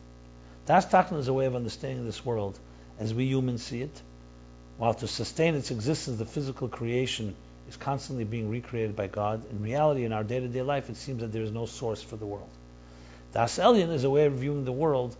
Das Tachten is a way of understanding this world as we humans see it, while to sustain its existence, the physical creation is constantly being recreated by God. In reality, in our day-to-day life, it seems that there is no source for the world. Das Elyon is a way of viewing the world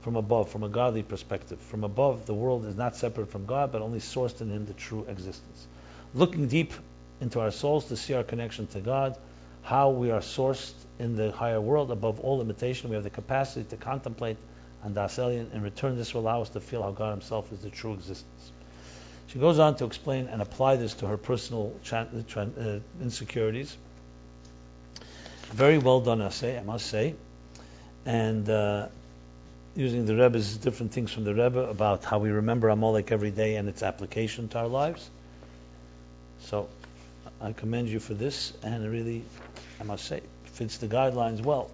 from above, from a godly perspective. From above, the world is not separate from God, but only sourced in Him the true existence. Looking deep into our souls to see our connection to God, how we are sourced in the higher world above all limitation, we have the capacity to contemplate on Das Elyon. In return, this will allow us to feel how God Himself is the true existence. She goes on to explain and apply this to her personal insecurities. Very well done essay, I must say. And using the Rebbe's different things from the Rebbe about how we remember Amalek every day and its application to our lives. So I commend you for this, and it really, I must say, fits the guidelines well.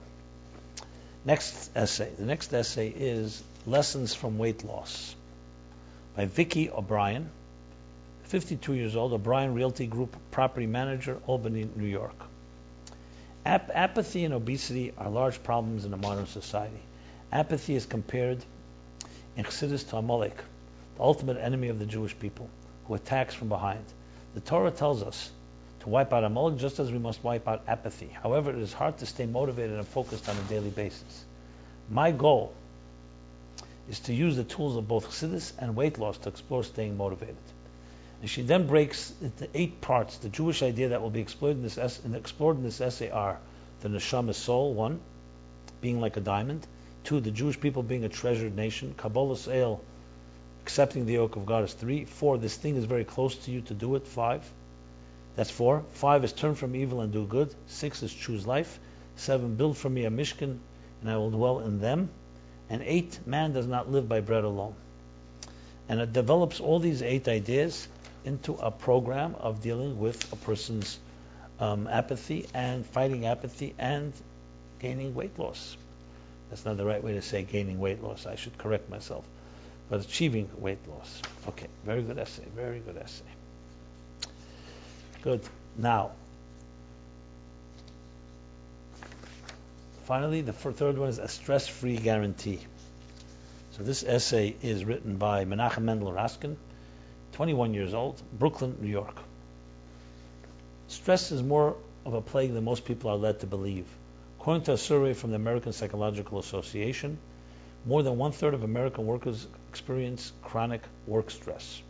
Next essay. The next essay is Lessons from Weight Loss by Vicky O'Brien, 52 years old, O'Brien Realty Group property manager, Albany, New York. Apathy and obesity are large problems in a modern society. Apathy is compared in Chassidus to Amalek, the ultimate enemy of the Jewish people, who attacks from behind. The Torah tells us to wipe out Amalek just as we must wipe out apathy. However, it is hard to stay motivated and focused on a daily basis. My goal is to use the tools of both Chassidus and weight loss to explore staying motivated. And she then breaks into 8 parts. The Jewish idea that will be explored in this essay are the neshama soul, 1, being like a diamond; 2, the Jewish people being a treasured nation; Cabalistic, accepting the yoke of God is 3; 4, this thing is very close to you to do it; 5, That's 4. 5 is turn from evil and do good. 6 is choose life. 7, build for me a mishkan, and I will dwell in them. And 8, man does not live by bread alone. And it develops all these 8 ideas into a program of dealing with a person's apathy and fighting apathy and gaining weight loss. That's not the right way to say gaining weight loss. I should correct myself. But achieving weight loss. Okay, very good essay. Very good essay. Good. Now, finally, the third one is a stress-free guarantee. So this essay is written by Menachem Mendel Raskin, 21 years old, Brooklyn, New York. Stress is more of a plague than most people are led to believe. According to a survey from the American Psychological Association, more than 1/3 of American workers experience chronic work stress.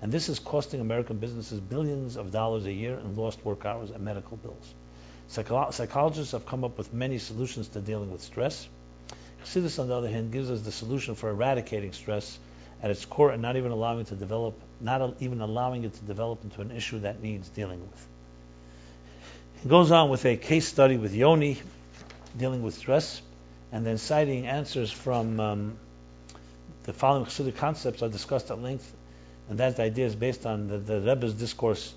And this is costing American businesses billions of dollars a year in lost work hours and medical bills. Psychologists have come up with many solutions to dealing with stress. Chassidus, on the other hand, gives us the solution for eradicating stress at its core and not even allowing it to develop into an issue that needs dealing with. He goes on with a case study with Yoni dealing with stress, and then citing answers from the following Chassidic concepts are discussed at length, and that idea is based on the Rebbe's discourse,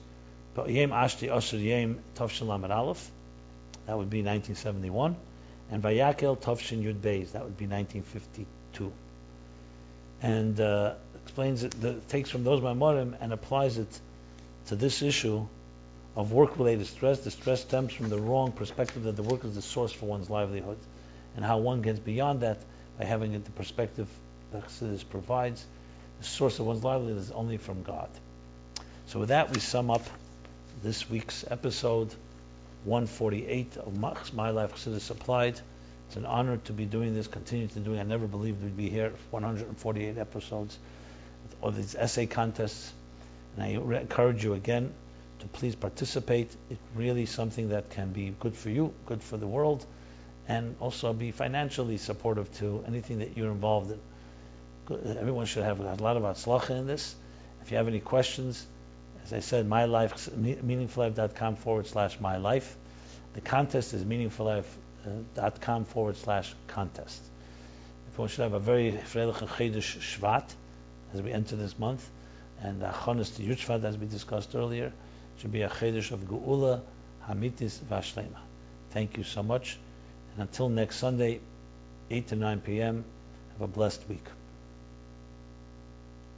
Yem Ashti Asher Yem Tov Lamed Aleph, that would be 1971, and Vayakel Tovshin Yud Beis, that would be 1952. And explains it, takes from those Maimorim and applies it to this issue of work-related stress. The stress stems from the wrong perspective that the work is the source for one's livelihood, and how one gets beyond that by having the perspective that Chassidus provides. The source of one's livelihood is only from God. So with that, we sum up this week's episode 148 of MyLife Chassidus Applied. It's an honor to be doing this, continue to do it. I never believed we'd be here, 148 episodes with all these essay contests. And I encourage you again to please participate. It's really something that can be good for you, good for the world, and also be financially supportive to anything that you're involved in. Everyone should have a lot of hatzlacha in this. If you have any questions, as I said, MyLife, meaningfullife.com/MyLife. The contest is meaningfullife.com/contest. Everyone should have a very freilich and Yud Shvat as we enter this month, and harshness to Yud Shvat, as we discussed earlier, should be a chedesh of geula, hamitis, vashlema. Thank you so much, and until next Sunday, 8 to 9 p.m., have a blessed week.